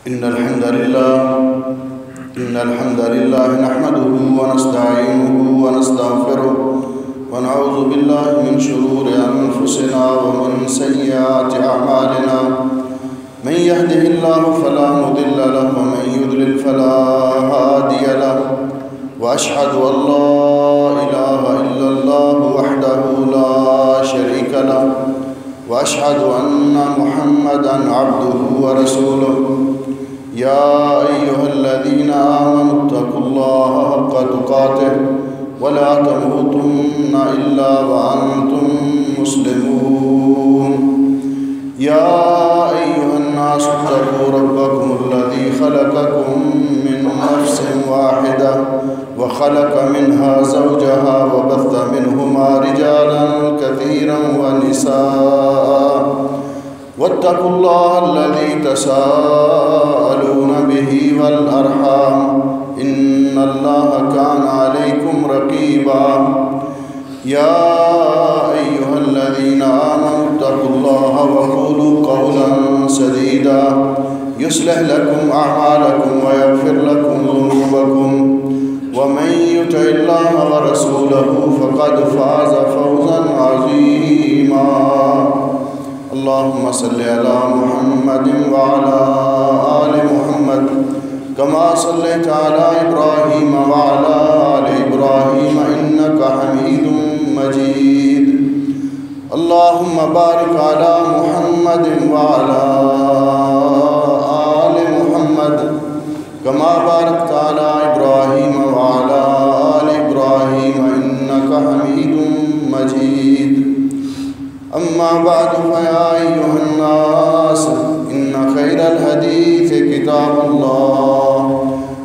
إن الحمد لله نحمده ونستعينه ونستغفره ونعوذ بالله من شرور أنفسنا ومن سيئات أعمالنا من يهده الله فلا مضل له ومن يضلل فلا هادي له وأشهد أن لا إله إلا الله وحده لا شريك له وأشهد أن محمدًا عبده ورسوله يا أيها الذين آمنوا اتقوا الله حق تقاته ولا تموتن إلا وأنتم مسلمون يا أيها الناس اتقوا ربكم الذي خلقكم من نفس واحدة وخلق منها زوجها وبث منهما رجالا كثيرا ونساء واتقوا الله الذي تساءلون به والأرحام إن الله كان عليكم رقيبا يا أيها الذين آمنوا اتقوا الله وقولوا قولا سديدا يصلح لكم أعمالكم ويغفر لكم ذنوبكم ومن يطع الله ورسوله فقد فاز فوزا عظيما اللهم صل على محمد وعلى آل محمد كما صليت على إبراهيم وعلى آل إبراهيم إنك حميد مجيد اللهم بارك على محمد وعلى آل محمد كما باركت على إبراهيم وعلى آل إبراهيم إنك حميد مجيد أما بعد فيا أيها الناس إن خير الحديث كتاب الله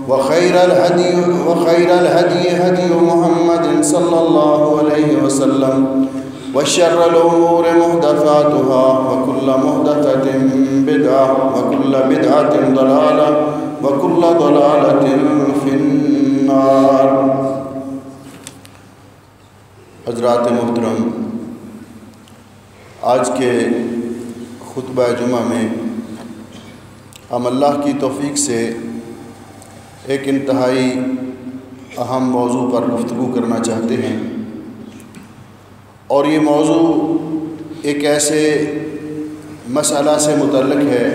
وخير الهدي هدي محمد صلى الله عليه وسلم وشر الأمور محدثاتها وكل محدثة بدعة وكل بدعة ضلالة وكل ضلالة في النار۔ حضرات محترم، آج کے خطبہ جمعہ میں ہم اللہ کی توفیق سے ایک انتہائی اہم موضوع پر گفتگو کرنا چاہتے ہیں، اور یہ موضوع ایک ایسے مسئلہ سے متعلق ہے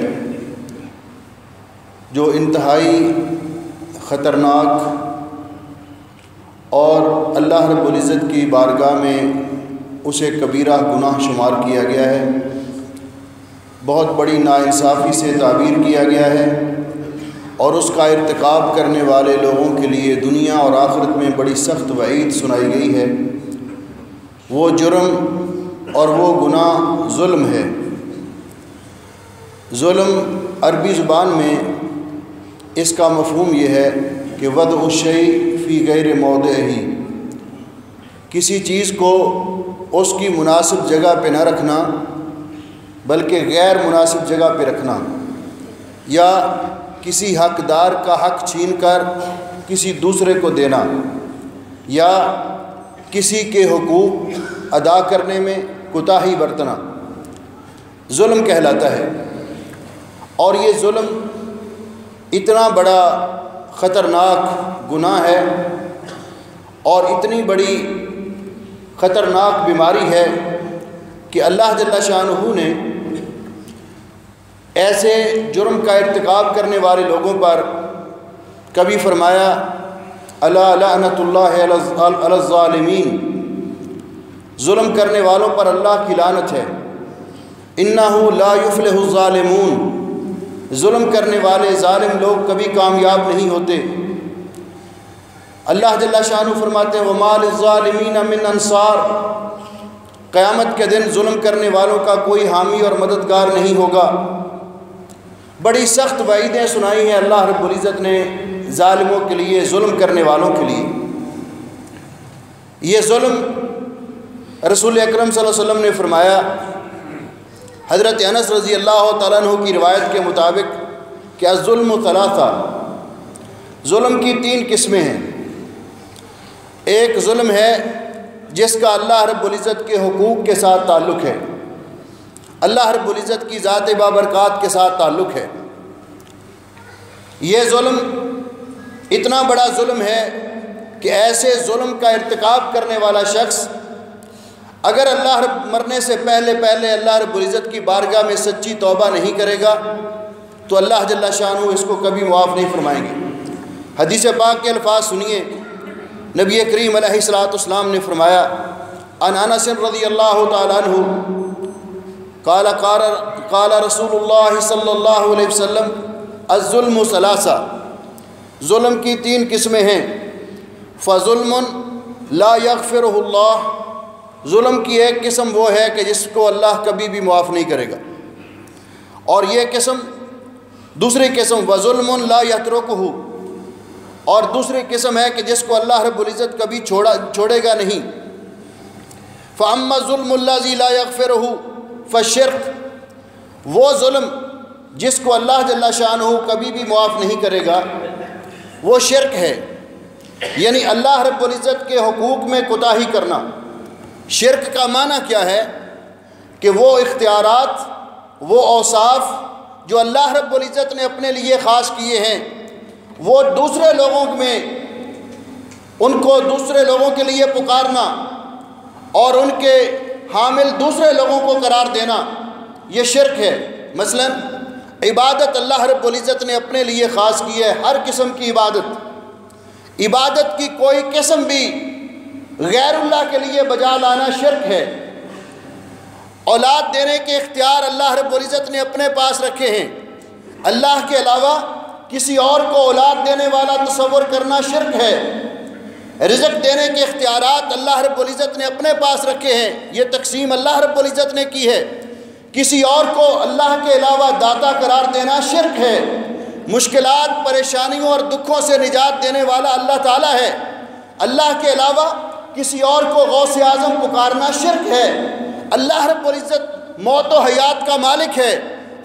جو انتہائی خطرناک اور اللہ رب العزت کی بارگاہ میں اسے کبیرہ گناہ شمار کیا گیا ہے، بہت بڑی ناانصافی سے تعبیر کیا گیا ہے، اور اس کا ارتکاب کرنے والے لوگوں کے لیے دنیا اور آخرت میں بڑی سخت وعید سنائی گئی ہے۔ وہ جرم اور وہ گناہ ظلم ہے۔ ظلم عربی زبان میں اس کا مفہوم یہ ہے کہ وضع الشیء فی غیر موضعہ، کسی چیز کو اس کی مناسب جگہ پہ نہ رکھنا بلکہ غیر مناسب جگہ پہ رکھنا، یا کسی حقدار کا حق چھین کر کسی دوسرے کو دینا، یا کسی کے حقوق ادا کرنے میں کوتاہی برتنا ظلم کہلاتا ہے۔ اور یہ ظلم اتنا بڑا خطرناک گناہ ہے اور اتنی بڑی خطرناک بیماری ہے کہ اللہ جل شانہ نے ایسے جرم کا ارتکاب کرنے والے لوگوں پر کبھی فرمایا الا لعنۃ اللہ علی الظالمین، ظلم کرنے والوں پر اللہ کی لعنت ہے، انہ لا یفلح الظالمون، ظلم کرنے والے ظالم لوگ کبھی کامیاب نہیں ہوتے۔ اللہ جل شانہ فرماتے ہیں وما للظالمین من انصار، قیامت کے دن ظلم کرنے والوں کا کوئی حامی اور مددگار نہیں ہوگا۔ بڑی سخت وعیدیں سنائی ہیں اللہ رب العزت نے ظالموں کے لیے، ظلم کرنے والوں کے لیے۔ یہ ظلم رسول اکرم صلی اللہ علیہ وسلم نے فرمایا، حضرت انس رضی اللہ تعالیٰ عنہ کی روایت کے مطابق کہ الظلم ثلاثہ، ظلم کی 3 قسمیں ہیں۔ ایک ظلم ہے جس کا اللہ رب العزت کے حقوق کے ساتھ تعلق ہے، اللہ رب العزت کی ذات بابرکات کے ساتھ تعلق ہے۔ یہ ظلم اتنا بڑا ظلم ہے کہ ایسے ظلم کا ارتکاب کرنے والا شخص اگر مرنے سے پہلے اللہ رب العزت کی بارگاہ میں سچی توبہ نہیں کرے گا تو اللہ جل شانہ اس کو کبھی معاف نہیں فرمائیں گے۔ حدیث پاک کے الفاظ سنیے، نبی کریم علیہ الصلوۃ والسلام نے فرمایا، عن انس رضی اللہ تعالی عنہ قال رسول اللہ صلی اللہ علیہ وسلم الظلم ثلاثہ، ظلم کی 3 قسمیں ہیں۔ فظلم لا یغفرہ اللہ، ظلم کی ایک قسم وہ ہے کہ جس کو اللہ کبھی بھی معاف نہیں کرے گا، اور یہ قسم دوسری قسم وظلم لا یترکہ، اور دوسری قسم ہے کہ جس کو اللہ رب العزت کبھی چھوڑے گا نہیں۔ فاما الظلم الذی لا یغفرہ فالشرک، وہ ظلم جس کو اللہ جل شانہ کبھی بھی معاف نہیں کرے گا وہ شرک ہے، یعنی اللہ رب العزت کے حقوق میں کوتاہی کرنا۔ شرک کا معنی کیا ہے کہ وہ اختیارات، وہ اوصاف جو اللہ رب العزت نے اپنے لیے خاص کیے ہیں وہ دوسرے لوگوں میں ان کو دوسرے لوگوں کے لیے پکارنا اور ان کے حامل دوسرے لوگوں کو قرار دینا، یہ شرک ہے۔ مثلا عبادت اللہ رب العزت نے اپنے لیے خاص کی ہے، ہر قسم کی عبادت کی کوئی قسم بھی غیر اللہ کے لیے بجا لانا شرک ہے۔ اولاد دینے کے اختیار اللہ رب العزت نے اپنے پاس رکھے ہیں، اللہ کے علاوہ کسی اور کو اولاد دینے والا تصور کرنا شرک ہے۔ رزق دینے کے اختیارات اللہ رب العزت نے اپنے پاس رکھے ہیں، یہ تقسیم اللہ رب العزت نے کی ہے۔ کسی اور کو اللہ کے علاوہ داتا قرار دینا شرک ہے۔ مشکلات، پریشانیوں اور دکھوں سے نجات دینے والا اللہ تعالیٰ ہے، اللہ کے علاوہ کسی اور کو غوث اعظم پکارنا شرک ہے۔ اللہ رب العزت موت و حیات کا مالک ہے،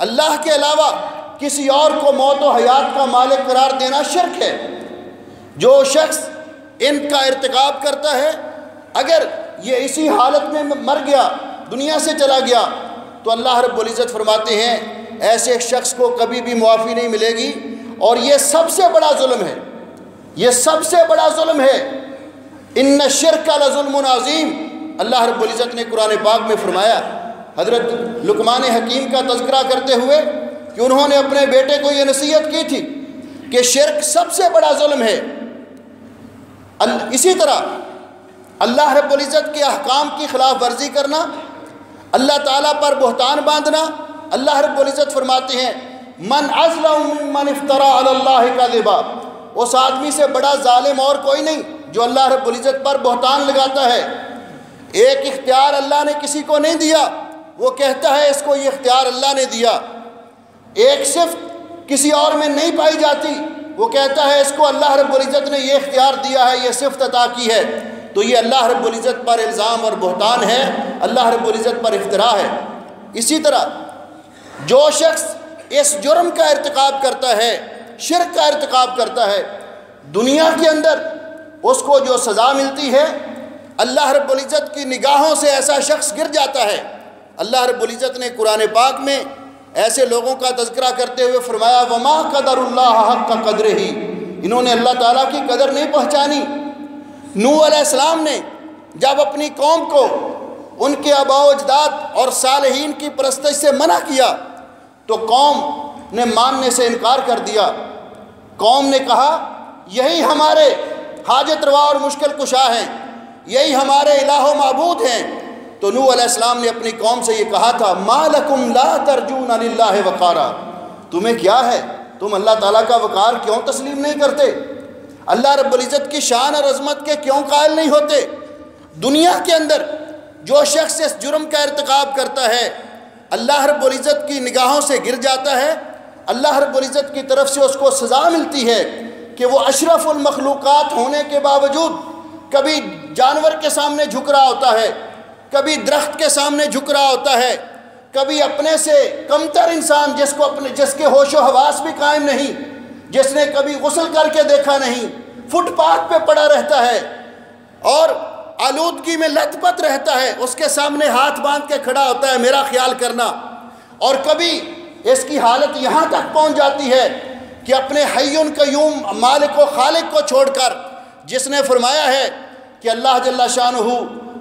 اللہ کے علاوہ کسی اور کو موت و حیات کا مالک قرار دینا شرک ہے۔ جو شخص ان کا ارتکاب کرتا ہے، اگر یہ اسی حالت میں مر گیا، دنیا سے چلا گیا، تو اللہ رب العزت فرماتے ہیں ایسے شخص کو کبھی بھی معافی نہیں ملے گی، اور یہ سب سے بڑا ظلم ہے، یہ سب سے بڑا ظلم ہے۔ ان الشرک لظلم عظیم، اللہ رب العزت نے قرآن پاک میں فرمایا، حضرت لقمان حکیم کا تذکرہ کرتے ہوئے کہ انہوں نے اپنے بیٹے کو یہ نصیحت کی تھی کہ شرک سب سے بڑا ظلم ہے۔ اسی طرح اللہ رب العزت کے احکام کی خلاف ورزی کرنا، اللہ تعالیٰ پر بہتان باندھنا، اللہ رب العزت فرماتے ہیں من اظلم ممن افترى علی اللہ کذبا، اس آدمی سے بڑا ظالم اور کوئی نہیں جو اللہ رب العزت پر بہتان لگاتا ہے۔ ایک اختیار اللہ نے کسی کو نہیں دیا، وہ کہتا ہے اس کو یہ اختیار اللہ نے دیا۔ ایک صفت کسی اور میں نہیں پائی جاتی، وہ کہتا ہے اس کو اللہ رب العزت نے یہ اختیار دیا ہے، یہ صفت عطا کی ہے، تو یہ اللہ رب العزت پر الزام اور بہتان ہے، اللہ رب العزت پر افتراء ہے۔ اسی طرح جو شخص اس جرم کا ارتکاب کرتا ہے، شرک کا ارتکاب کرتا ہے، دنیا کے اندر اس کو جو سزا ملتی ہے، اللہ رب العزت کی نگاہوں سے ایسا شخص گر جاتا ہے۔ اللہ رب العزت نے قرآن پاک میں ایسے لوگوں کا تذکرہ کرتے ہوئے فرمایا وما قدر اللہ حق قدرہ، انہوں نے اللہ تعالیٰ کی قدر نہیں پہچانی۔ نوح علیہ السلام نے جب اپنی قوم کو ان کے آباء و اجداد اور صالحین کی پرستش سے منع کیا تو قوم نے ماننے سے انکار کر دیا۔ قوم نے کہا یہی ہمارے حاجت روا اور مشکل کشا ہیں، یہی ہمارے الہ و معبود ہیں۔ تو نوح علیہ السلام نے اپنی قوم سے یہ کہا تھا ما لکم لا ترجون للہ وقارا، تمہیں کیا ہے، تم اللہ تعالیٰ کا وقار کیوں تسلیم نہیں کرتے، اللہ رب العزت کی شان اور عظمت کے کیوں قائل نہیں ہوتے۔ دنیا کے اندر جو شخص اس جرم کا ارتکاب کرتا ہے، اللہ رب العزت کی نگاہوں سے گر جاتا ہے، اللہ رب العزت کی طرف سے اس کو سزا ملتی ہے کہ وہ اشرف المخلوقات ہونے کے باوجود کبھی جانور کے سامنے جھک رہا ہوتا ہے، کبھی درخت کے سامنے جھک رہا ہوتا ہے، کبھی اپنے سے کمتر انسان جس کے ہوش و حواس بھی قائم نہیں، جس نے کبھی غسل کر کے دیکھا نہیں، فٹ پاتھ پہ پڑا رہتا ہے اور آلودگی میں لت پت رہتا ہے، اس کے سامنے ہاتھ باندھ کے کھڑا ہوتا ہے میرا خیال کرنا۔ اور کبھی اس کی حالت یہاں تک پہنچ جاتی ہے کہ اپنے حی قیوم مالک و خالق کو چھوڑ کر، جس نے فرمایا ہے کہ اللہ جل شانہ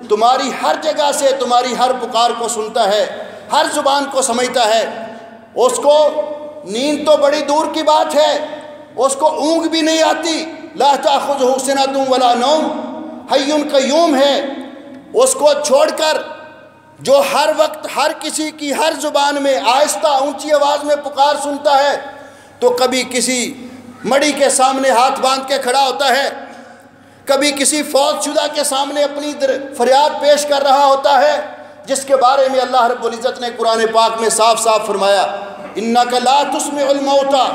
تمہاری ہر جگہ سے تمہاری ہر پکار کو سنتا ہے، ہر زبان کو سمجھتا ہے، اس کو نیند تو بڑی دور کی بات ہے، اس کو اونگ بھی نہیں آتی، لا تأخذہ سنۃ ولا نوم، حی قیوم ہے، اس کو چھوڑ کر جو ہر وقت ہر کسی کی ہر زبان میں آہستہ اونچی آواز میں پکار سنتا ہے، تو کبھی کسی مڑی کے سامنے ہاتھ باندھ کے کھڑا ہوتا ہے، کبھی کسی فوت شدہ کے سامنے اپنی فریاد پیش کر رہا ہوتا ہے، جس کے بارے میں اللہ رب العزت نے قرآن پاک میں صاف صاف فرمایا اِنَّكَ لَا تُسْمِعُ الْمَوْتَى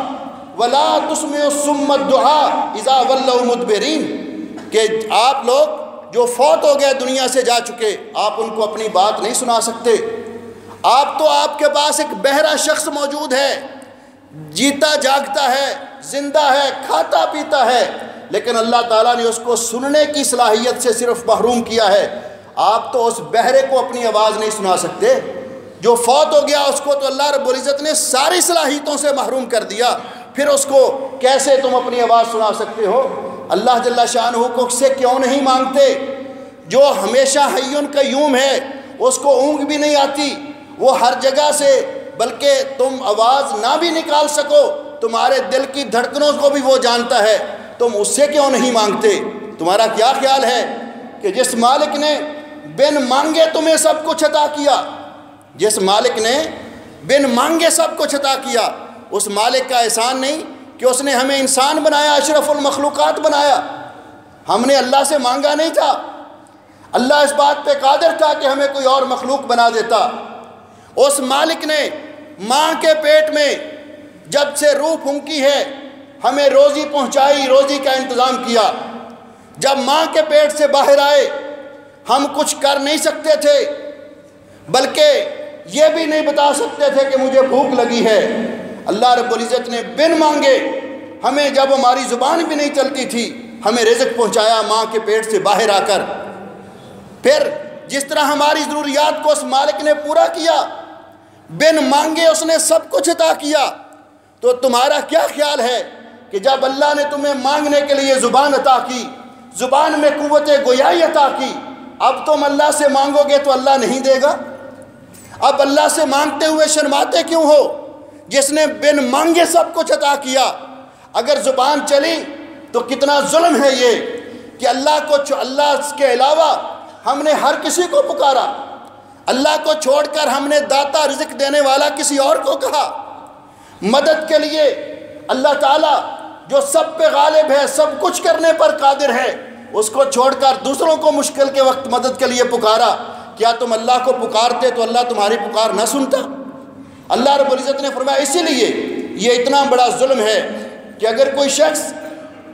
وَلَا تُسْمِعُ الصُّمَّ الدُّعَاءَ إِذَا وَلَّوْا مُدْبِرِينَ، کہ آپ لوگ جو فوت ہو گئے دنیا سے جا چکے، آپ ان کو اپنی بات نہیں سنا سکتے، آپ کے پاس ایک بہرا شخص موجود ہے، جیتا جاگتا ہے، زندہ ہے، کھاتا پیتا ہے، لیکن اللہ تعالیٰ نے اس کو سننے کی صلاحیت سے صرف محروم کیا ہے، آپ تو اس بہرے کو اپنی آواز نہیں سنا سکتے، جو فوت ہو گیا اس کو تو اللہ رب العزت نے ساری صلاحیتوں سے محروم کر دیا، پھر اس کو کیسے تم اپنی آواز سنا سکتے ہو؟ اللہ جل شانہ کو سے کیوں نہیں مانگتے؟ جو ہمیشہ حی قیوم ہے، اس کو اونگ بھی نہیں آتی، وہ ہر جگہ سے، بلکہ تم آواز نہ بھی نکال سکو، تمہارے دل کی دھڑکنوں کو بھی وہ جانتا ہے، تم اس سے کیوں نہیں مانگتے؟ تمہارا کیا خیال ہے کہ جس مالک نے بن مانگے تمہیں سب کچھ عطا کیا، جس مالک نے بن مانگے سب کچھ عطا کیا، اس مالک کا احسان نہیں کہ اس نے ہمیں انسان بنایا، اشرف المخلوقات بنایا؟ ہم نے اللہ سے مانگا نہیں تھا، اللہ اس بات پہ قادر تھا کہ ہمیں کوئی اور مخلوق بنا دیتا۔ اس مالک نے ماں کے پیٹ میں جب سے روح پھونکی ہے ہمیں روزی پہنچائی، روزی کا انتظام کیا، جب ماں کے پیٹ سے باہر آئے ہم کچھ کر نہیں سکتے تھے، بلکہ یہ بھی نہیں بتا سکتے تھے کہ مجھے بھوک لگی ہے، اللہ رب العزت نے بن مانگے ہمیں، جب ہماری زبان بھی نہیں چلتی تھی، ہمیں رزق پہنچایا ماں کے پیٹ سے باہر آ کر۔ پھر جس طرح ہماری ضروریات کو اس مالک نے پورا کیا، بن مانگے اس نے سب کچھ عطا کیا، تو تمہارا کیا خیال ہے کہ جب اللہ نے تمہیں مانگنے کے لیے زبان عطا کی، زبان میں قوت گویائی عطا کی، اب تم اللہ سے مانگو گے تو اللہ نہیں دے گا؟ اب اللہ سے مانگتے ہوئے شرماتے کیوں ہو جس نے بن مانگے سب کچھ عطا کیا؟ اگر زبان چلی تو کتنا ظلم ہے یہ کہ اللہ کے علاوہ ہم نے ہر کسی کو پکارا، اللہ کو چھوڑ کر ہم نے داتا رزق دینے والا کسی اور کو کہا، مدد کے لیے اللہ تعالیٰ جو سب پہ غالب ہے، سب کچھ کرنے پر قادر ہے، اس کو چھوڑ کر دوسروں کو مشکل کے وقت مدد کے لیے پکارا۔ کیا تم اللہ کو پکارتے تو اللہ تمہاری پکار نہ سنتا؟ اللہ رب العزت نے فرمایا اسی لیے یہ اتنا بڑا ظلم ہے کہ اگر کوئی شخص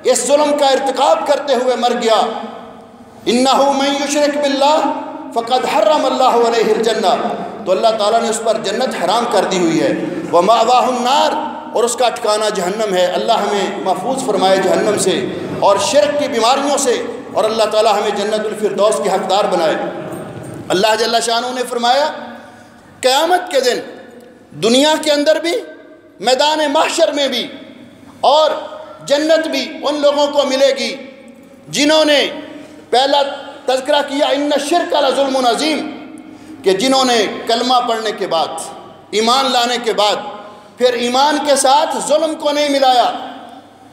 اس ظلم کا ارتکاب کرتے ہوئے مر گیا، اِنَّهُ مَن يُشْرِكْ بِاللَّهِ فَقَدْ حَرَّمَ اللَّهُ عَلَيْهِ الْجَنَّةَ، تو اللہ تعالیٰ نے اس پر جنت حرام کر دی ہوئی ہے، وَمَأْوَاهُ النَّارُ، اور اس کا ٹھکانہ جہنم ہے۔ اللہ ہمیں محفوظ فرمائے جہنم سے اور شرک کی بیماریوں سے، اور اللہ تعالیٰ ہمیں جنت الفردوس کے حقدار بنائے۔ اللہ جل شانہ نے فرمایا قیامت کے دن دنیا کے اندر بھی، میدان محشر میں بھی، اور جنت بھی ان لوگوں کو ملے گی جنہوں نے پہلا تذکرہ کیا ان الشرک لظلم عظیم، کہ جنہوں نے کلمہ پڑھنے کے بعد، ایمان لانے کے بعد پھر ایمان کے ساتھ ظلم کو نہیں ملایا۔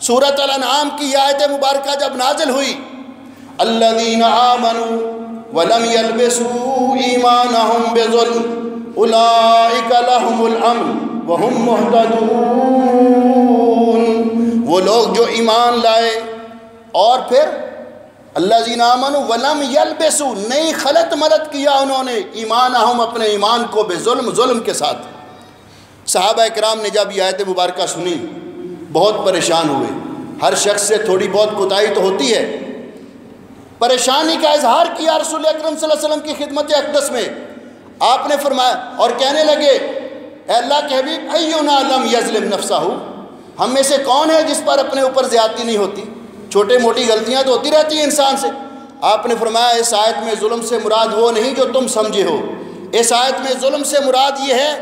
سورۃ الانعام کی آیت مبارکہ جب نازل ہوئی، الذین آمنوا ولم يلبسوا ایمانہم بظلم اولئک لہم الامن وہم مہتدون، وہ لوگ جو ایمان لائے اور پھر الذین آمنوا ولم یلبسوا، نہیں خلط ملط کیا انہوں نے ایمانہم، اپنے ایمان کو، ظلم کے ساتھ۔ صحابہ کرام نے جب یہ آیت مبارکہ سنی بہت پریشان ہوئے۔ ہر شخص سے تھوڑی بہت کوتاہی تو ہوتی ہے، پریشانی کا اظہار کیا رسول اکرم صلی اللہ علیہ وسلم کی خدمت اقدس میں۔ آپ نے فرمایا اور کہنے لگے اے اللہ کے حبیب اینا لم یظلم نفسہ، ہم میں سے کون ہے جس پر اپنے اوپر زیادتی نہیں ہوتی؟ چھوٹے موٹی غلطیاں تو ہوتی رہتی ہیں انسان سے۔ آپ نے فرمایا اس آیت میں ظلم سے مراد وہ نہیں جو تم سمجھے ہو، اس آیت میں ظلم سے مراد یہ ہے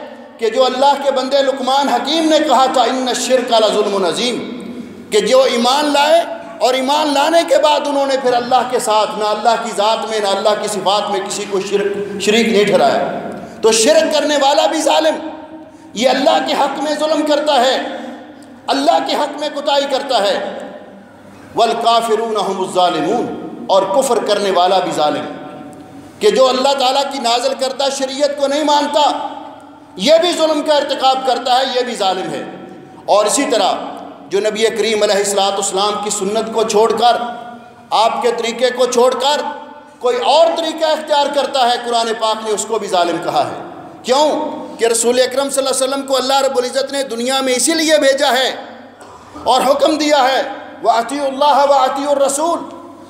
کہ جو اللہ کے بندے لقمان حکیم نے کہا تھا ان الشرک لظلم عظیم، کہ جو ایمان لائے اور ایمان لانے کے بعد انہوں نے پھر اللہ کے ساتھ نہ اللہ کی ذات میں نہ اللہ کی صفات میں کسی کو شریک نہیں ٹھہرایا، تو شرک کرنے والا بھی ظالم، یہ اللہ کے حق میں ظلم کرتا ہے، اللہ کے حق میں کوتاہی کرتا ہے۔ والکافرون هم الظالمون، اور کفر کرنے والا بھی ظالم، کہ جو اللہ تعالیٰ کی نازل کردہ شریعت کو نہیں مانتا یہ بھی ظلم کا ارتکاب کرتا ہے، یہ بھی ظالم ہے۔ اور اسی طرح جو نبی کریم علیہ السلام کی سنت کو چھوڑ کر، آپ کے طریقے کو چھوڑ کر کوئی اور طریقہ اختیار کرتا ہے، قرآن پاک نے اس کو بھی ظالم کہا ہے۔ کیوں؟ کہ رسول اکرم صلی اللہ علیہ وسلم کو اللہ رب العزت نے دنیا میں اسی لیے بھیجا ہے اور حکم دیا ہے وَأَطِيعُوا اللَّهَ وَأَطِيعُوا الرَّسُولَ،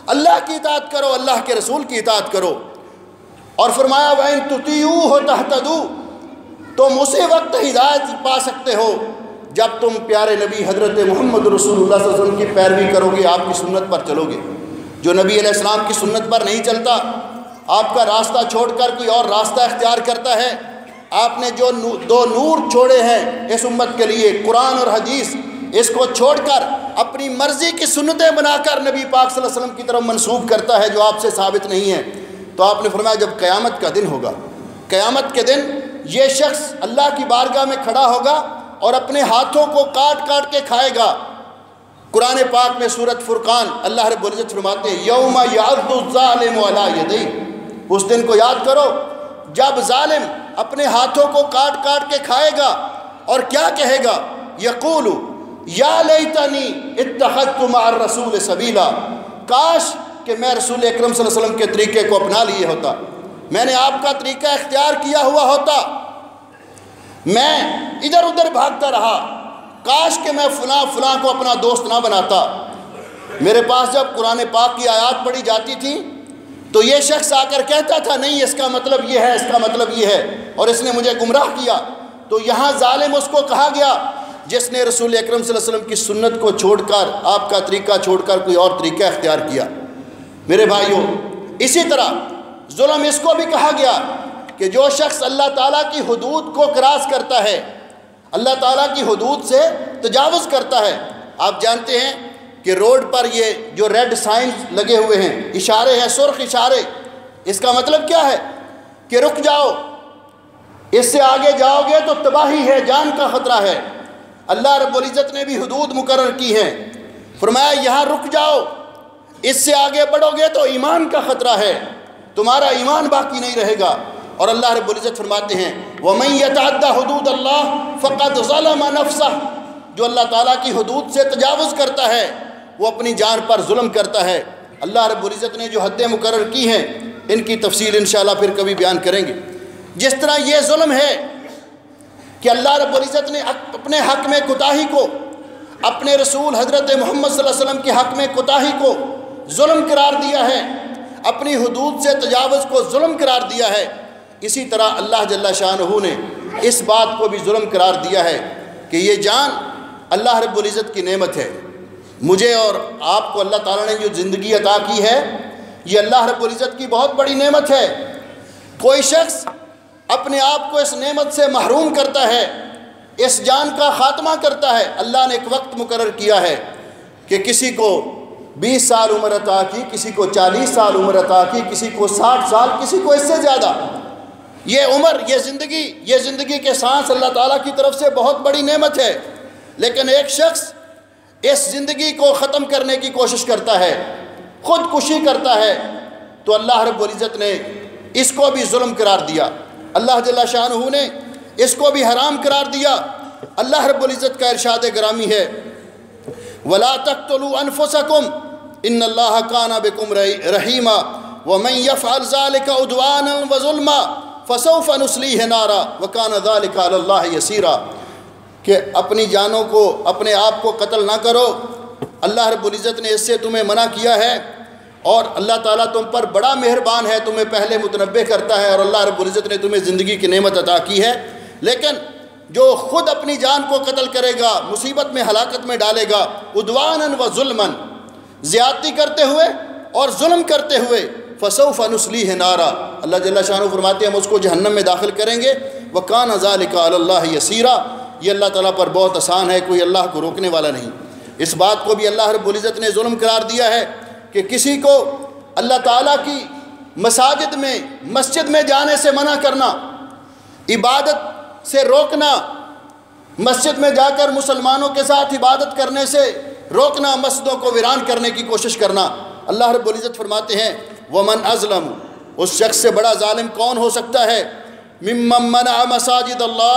اللہ کی اطاعت کرو، اللہ کے رسول کی اطاعت کرو، اور فرمایا وَإِن تُطِيعُوهُ تَهْتَدُوا، تم اسی وقت ہدایت پا سکتے ہو جب تم پیارے نبی حضرت محمد رسول اللہ صلی اللہ علیہ وسلم کی پیروی کرو گے، آپ کی سنت پر چلو گے۔ جو نبی علیہ السلام کی سنت پر نہیں چلتا، آپ کا راستہ چھوڑ کر کوئی اور راستہ اختیار کرتا ہے، آپ نے جو دو نور چھوڑے ہیں اس امت کے لیے، قرآن اور حدیث، اس کو چھوڑ کر اپنی مرضی کی سنتیں بنا کر نبی پاک صلی اللہ علیہ وسلم کی طرف منسوب کرتا ہے جو آپ سے ثابت نہیں ہے، تو آپ نے فرمایا جب قیامت کا دن ہوگا، قیامت کے دن یہ شخص اللہ کی بارگاہ میں کھڑا ہوگا اور اپنے ہاتھوں کو کاٹ کاٹ کے کھائے گا۔ قرآن پاک میں سورۃ فرقان اللہ رب العزت فرماتے ہیں یوم یعض الظالم علی یدیہ، اس دن کو یاد کرو جب ظالم اپنے ہاتھوں کو کاٹ کاٹ کے کھائے گا اور کیا کہے گا، یقول یا لیتنی اتخذت مع الرسول سبیلا، کاش کہ میں رسول اکرم صلی اللہ علیہ وسلم کے طریقے کو اپنا لیے ہوتا، میں نے آپ کا طریقہ اختیار کیا ہوا ہوتا، میں ادھر ادھر بھاگتا رہا، کاش کہ میں فلاں کو اپنا دوست نہ بناتا۔ میرے پاس جب قرآن پاک کی آیات پڑھی جاتی تھی تو یہ شخص آ کر کہتا تھا نہیں اس کا مطلب یہ ہے، اس کا مطلب یہ ہے، اور اس نے مجھے گمراہ کیا، تو یہاں ظالم اس کو کہا گیا جس نے رسول اکرم صلی اللہ علیہ وسلم کی سنت کو چھوڑ کر، آپ کا طریقہ چھوڑ کر کوئی اور طریقہ اختیار کیا۔ میرے بھائیوں، اسی طرح ظلم اس کو بھی کہا گیا کہ جو شخص اللہ تعالیٰ کی حدود کو کراس کرتا ہے، اللہ تعالیٰ کی حدود سے تجاوز کرتا ہے۔ آپ جانتے ہیں کہ روڈ پر یہ جو ریڈ سائنز لگے ہوئے ہیں، اشارے ہیں، سرخ اشارے، اس کا مطلب کیا ہے کہ رک جاؤ، اس سے آگے جاؤ گے تو تباہی ہے، جان کا خطرہ ہے۔ اللہ رب العزت نے بھی حدود مقرر کی ہیں، فرمایا یہاں رک جاؤ، اس سے آگے بڑھو گے تو ایمان کا خطرہ ہے، تمہارا ایمان باقی نہیں رہے گا۔ اور اللہ رب العزت فرماتے ہیں وَمَن يَتَعَدَّ حُدُودَ اللَّهِ فَقَدْ ظَلَمَ نَفْسَهُ، جو اللہ تعالیٰ کی حدود سے تجاوز کرتا ہے وہ اپنی جان پر ظلم کرتا ہے۔ اللہ رب العزت نے جو حدیں مقرر کی ہیں ان کی تفصیل انشاءاللہ پھر کبھی بیان کریں گے۔ جس طرح یہ ظلم ہے کہ اللہ رب العزت نے اپنے حق میں کوتاہی کو، اپنے رسول حضرت محمد صلی اللہ علیہ وسلم کے حق میں کوتاہی کو ظلم قرار دیا ہے، اپنی حدود سے تجاوز کو ظلم قرار دیا ہے، اسی طرح اللہ جل شانہ نے اس بات کو بھی ظلم قرار دیا ہے کہ یہ جان اللہ رب العزت کی نعمت ہے۔ مجھے اور آپ کو اللہ تعالیٰ نے جو زندگی عطا کی ہے یہ اللہ رب العزت کی بہت بڑی نعمت ہے۔ کوئی شخص اپنے آپ کو اس نعمت سے محروم کرتا ہے، اس جان کا خاتمہ کرتا ہے۔ اللہ نے ایک وقت مقرر کیا ہے کہ کسی کو 20 سال عمر عطا کی، کسی کو 40 سال عمر عطا کی، کسی کو 60 سال، کسی کو اس سے زیادہ۔ یہ عمر، یہ زندگی کے سانس اللہ تعالیٰ کی طرف سے بہت بڑی نعمت ہے، لیکن ایک شخص اس زندگی کو ختم کرنے کی کوشش کرتا ہے، خودکشی کرتا ہے، تو اللہ رب العزت نے اس کو بھی ظلم قرار دیا، اللہ جل شانہ نے اس کو بھی حرام قرار دیا۔ اللہ رب العزت کا ارشاد گرامی ہے وَلَا تَقْتُلُوا أَنفُسَكُمْ إِنَّ اللَّهَ كَانَ بِكُمْ رَحِيمًا وَمَنْ يَفْعَلْ ذَلِكَ عُدْوَانًا وَظُلْمًا فَسَوْفَ نُصْلِيهِ نَارًا وَكَانَ ذَلِكَ عَلَى اللَّهِ يَسِيرًا، کہ اپنی جانوں کو، اپنے آپ کو قتل نہ کرو، اللہ رب العزت نے اس سے تمہیں منع کیا ہے، اور اللہ تعالیٰ تم پر بڑا مہربان ہے، تمہیں پہلے متنبہ کرتا ہے، اور اللہ رب العزت نے تمہیں زندگی کی نعمت عطا کی ہے۔ لیکن جو خود اپنی جان کو قتل کرے گا، مصیبت میں، ہلاکت میں ڈالے گا، عدواناً و ظلماً، زیادتی کرتے ہوئے اور ظلم کرتے ہوئے، فسوف نصلیہ نارا، اللہ جل شانہ فرماتے ہیں ہم اس کو جہنم میں داخل کریں گے، وَكَانَ ذَلِكَ عَلَى اللَّهِ يَسِيرًا، یہ اللہ تعالیٰ پر بہت آسان ہے، کوئی اللہ کو روکنے والا نہیں۔ اس بات کو بھی اللہ رب العزت نے ظلم قرار دیا ہے کہ کسی کو اللہ تعالیٰ کی مساجد میں، مسجد میں جانے سے منع کرنا، عبادت سے روکنا، مسجد میں جا کر مسلمانوں کے ساتھ عبادت کرنے سے روکنا، مسجدوں کو ویران کرنے کی کوشش کرنا۔ اللہ رب العزت فرماتے ہیں وَمَنْ أَظْلَمُ، اس شخص سے بڑا ظالم کون ہو سکتا ہے، مِمَّن مَنَعَ مَسَاجِدَ اللَّهِ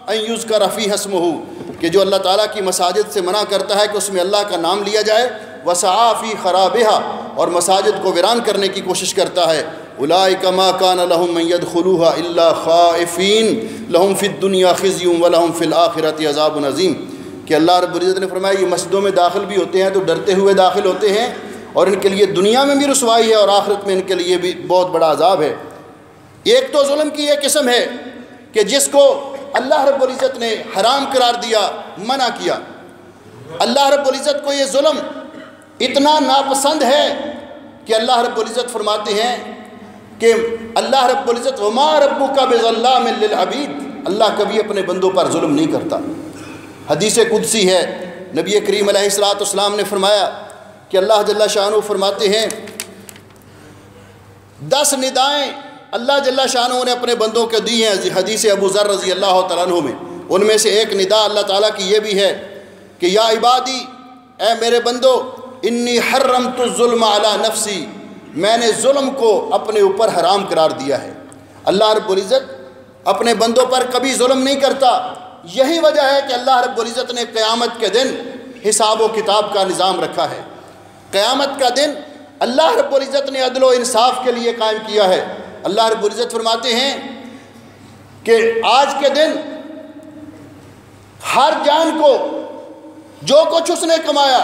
أَن يُذْكَرَ فِيهَا اسْمُهُ، کہ جو اللہ تعالیٰ کی مساجد سے منع کرتا ہے کہ اس میں اللہ کا نام لیا جائے، وَسَعَىٰ فِي خَرَابِهَا، اور مساجد کو ویران کرنے کی کوشش کرتا ہے۔ أُولَٰئِكَ مَا كَانَ لَهُم مَّن يَدْخُلُوهَا إِلَّا خَائِفِينَ لَهُم فِي الدُّنْيَا خِزْيٌ وَلَهُم فِي الْآخِرَةِ عَذَابٌ عَظِيمٌ، کہ اللہ رب العزت نے فرمایا یہ مسجدوں میں داخل بھی ہوتے ہیں تو ڈرتے ہوئے داخل ہوتے ہیں، اور ان کے لیے دنیا میں بھی رسوائی ہے اور آخرت میں ان کے لیے بھی بہت بڑا عذاب ہے۔ ایک تو ظلم کی یہ قسم ہے کہ جس کو اللہ رب العزت نے حرام قرار دیا، منع کیا۔ اللہ رب العزت کو یہ ظلم اتنا ناپسند ہے کہ اللہ رب العزت فرماتے ہیں کہ اللہ رب العزت وَمَا رَبُّكَ بِظَلَّامٍ لِّلْعَبِيدِ، اللہ کبھی اپنے بندوں پر ظلم نہیں کرتا۔ حدیث قدسی ہے، نبی کریم علیہ السلام نے فرمایا کہ اللہ جل شانہ فرماتے ہیں 10 ندائیں اللہ جل شانہ نے اپنے بندوں کو دی ہیں، حدیث ابو ذر رضی اللہ تعالیٰ عنہ میں۔ ان میں سے ایک ندا اللہ تعالیٰ کی یہ بھی ہے کہ یا عبادی، اے میرے بندو، انی حرمت الظلم علی نفسی، میں نے ظلم کو اپنے اوپر حرام قرار دیا ہے۔ اللہ رب العزت اپنے بندوں پر کبھی ظلم نہیں کرتا۔ یہی وجہ ہے کہ اللہ رب العزت نے قیامت کے دن حساب و کتاب کا نظام رکھا ہے۔ قیامت کا دن اللہ رب العزت نے عدل و انصاف کے لیے قائم کیا ہے۔ اللہ رب العزت فرماتے ہیں کہ آج کے دن ہر جان کو جو کچھ اس نے کمایا،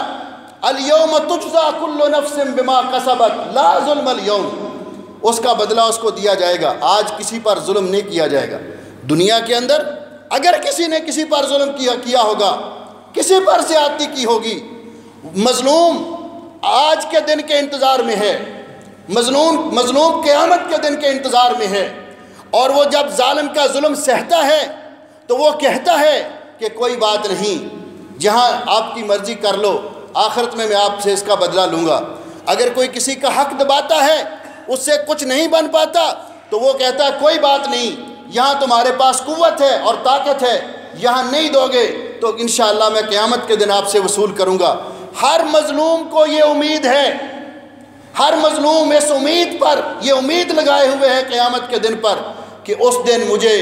الیوم تجزا کل نفس بما کسبت لا ظلم اليوم، اس کا بدلہ اس کو دیا جائے گا۔ آج کسی پر ظلم نہیں کیا جائے گا۔ دنیا کے اندر اگر کسی نے کسی پر ظلم کیا ہوگا، کسی پر زیادتی کی ہوگی، مظلوم آج کے دن کے انتظار میں ہے، مظلوم قیامت کے دن کے انتظار میں ہے، اور وہ جب ظالم کا ظلم سہتا ہے تو وہ کہتا ہے کہ کوئی بات نہیں، جہاں آپ کی مرضی کر لو، آخرت میں آپ سے اس کا بدلہ لوں گا۔ اگر کوئی کسی کا حق دباتا ہے، اس سے کچھ نہیں بن پاتا، تو وہ کہتا ہے کوئی بات نہیں، یہاں تمہارے پاس قوت ہے اور طاقت ہے، یہاں نہیں دو گے تو انشاءاللہ میں قیامت کے دن آپ سے وصول کروں گا۔ ہر مظلوم کو یہ امید ہے، ہر مظلوم اس امید پر یہ امید لگائے ہوئے ہے قیامت کے دن پر کہ اس دن مجھے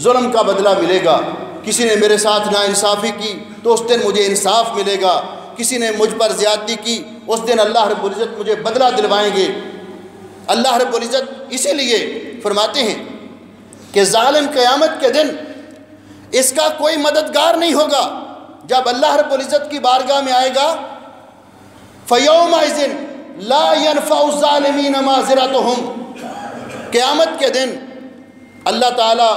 ظلم کا بدلہ ملے گا۔ کسی نے میرے ساتھ ناانصافی کی تو اس دن مجھے انصاف ملے گا، کسی نے مجھ پر زیادتی کی اس دن اللہ رب العزت مجھے بدلہ دلوائیں گے۔ اللہ رب العزت اسی لیے فرماتے ہیں کہ ظالم قیامت کے دن اس کا کوئی مددگار نہیں ہوگا۔ جب اللہ رب العزت کی بارگاہ میں آئے گا، فَيَوْمَئِذٍ لَا يَنْفَعُ الظَّالِمِينَ مَعْذِرَتُهُمْ، قیامت کے دن اللہ تعالیٰ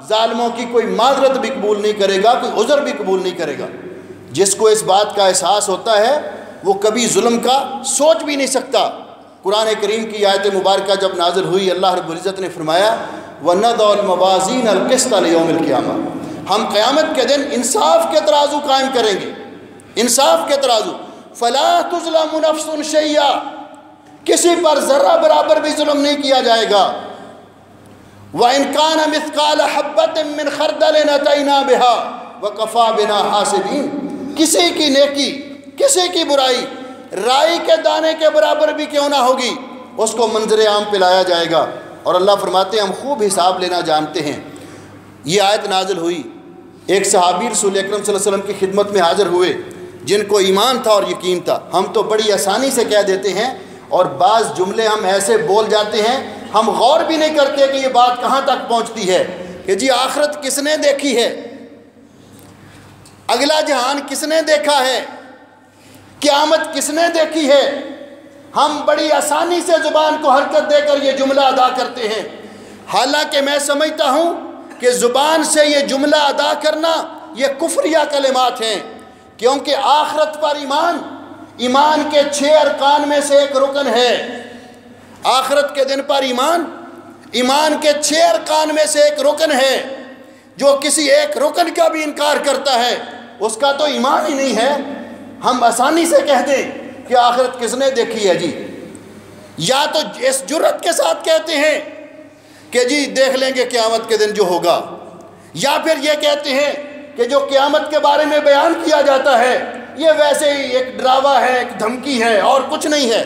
ظالموں کی کوئی معذرت بھی قبول نہیں کرے گا، کوئی عذر بھی قبول نہیں کرے گا۔ جس کو اس بات کا احساس ہوتا ہے وہ کبھی ظلم کا سوچ بھی نہیں سکتا۔ قرآن کریم کی آیت مبارکہ جب نازل ہوئی، اللہ رب العزت نے فرمایا وَنَضَعُ الْمَوَازِينَ الْقِسْطَ لِيَوْمِ الْقِيَامَةِ، ہم قیامت کے دن انصاف کے ترازو قائم کریں گے، انصاف کے ترازو۔ فَلَا تُظْلَمُ نَفْسٌ شَيْئًا، کسی پر ذرہ برابر بھی ظلم نہیں کیا جائے گا۔ وَإِنْ كَانَ مِثْقَالَ حَبَّةٍ مِّنْ خَرْدَلٍ أَتَيْنَا بِهَا وَكَفَىٰ بِنَا حَاسِبِينَ، کسی کی نیکی، کسی کی برائی رائی کے دانے کے برابر بھی کیوں نہ ہوگی، اس کو منظر عام پہ لایا جائے گا۔ اور اللہ فرماتے ہیں ہم خوب حساب لینا جانتے ہیں۔ یہ آیت نازل ہوئی، ایک صحابی رسول اکرم صلی اللہ علیہ وسلم کی خدمت میں حاضر ہوئے جن کو ایمان تھا اور یقین تھا۔ ہم تو بڑی آسانی سے کہہ دیتے ہیں اور بعض جملے ہم ایسے بول جاتے ہیں ہم غور بھی نہیں کرتے کہ یہ بات کہاں تک پہنچتی ہے کہ جی آخرت کس نے دیکھی ہے، اگلا جہان کس نے دیکھا ہے، قیامت کس نے دیکھی ہے۔ ہم بڑی آسانی سے زبان کو حرکت دے کر یہ جملہ ادا کرتے ہیں، حالانکہ میں سمجھتا ہوں کہ زبان سے یہ جملہ ادا کرنا یہ کفریہ کلمات ہیں، کیونکہ آخرت پر ایمان کے 6 ارکان میں سے ایک رکن ہے۔ آخرت کے دن پر ایمان کے 6 ارکان میں سے ایک رکن ہے۔ جو کسی ایک رکن کا بھی انکار کرتا ہے اس کا تو ایمان ہی نہیں ہے۔ ہم آسانی سے کہہ دیں کہ آخرت کس نے دیکھی ہے جی، یا تو اس جرت کے ساتھ کہتے ہیں کہ جی دیکھ لیں گے قیامت کے دن جو ہوگا، یا پھر یہ کہتے ہیں کہ جو قیامت کے بارے میں بیان کیا جاتا ہے یہ ویسے ہی ایک ڈراوا ہے، ایک دھمکی ہے اور کچھ نہیں ہے۔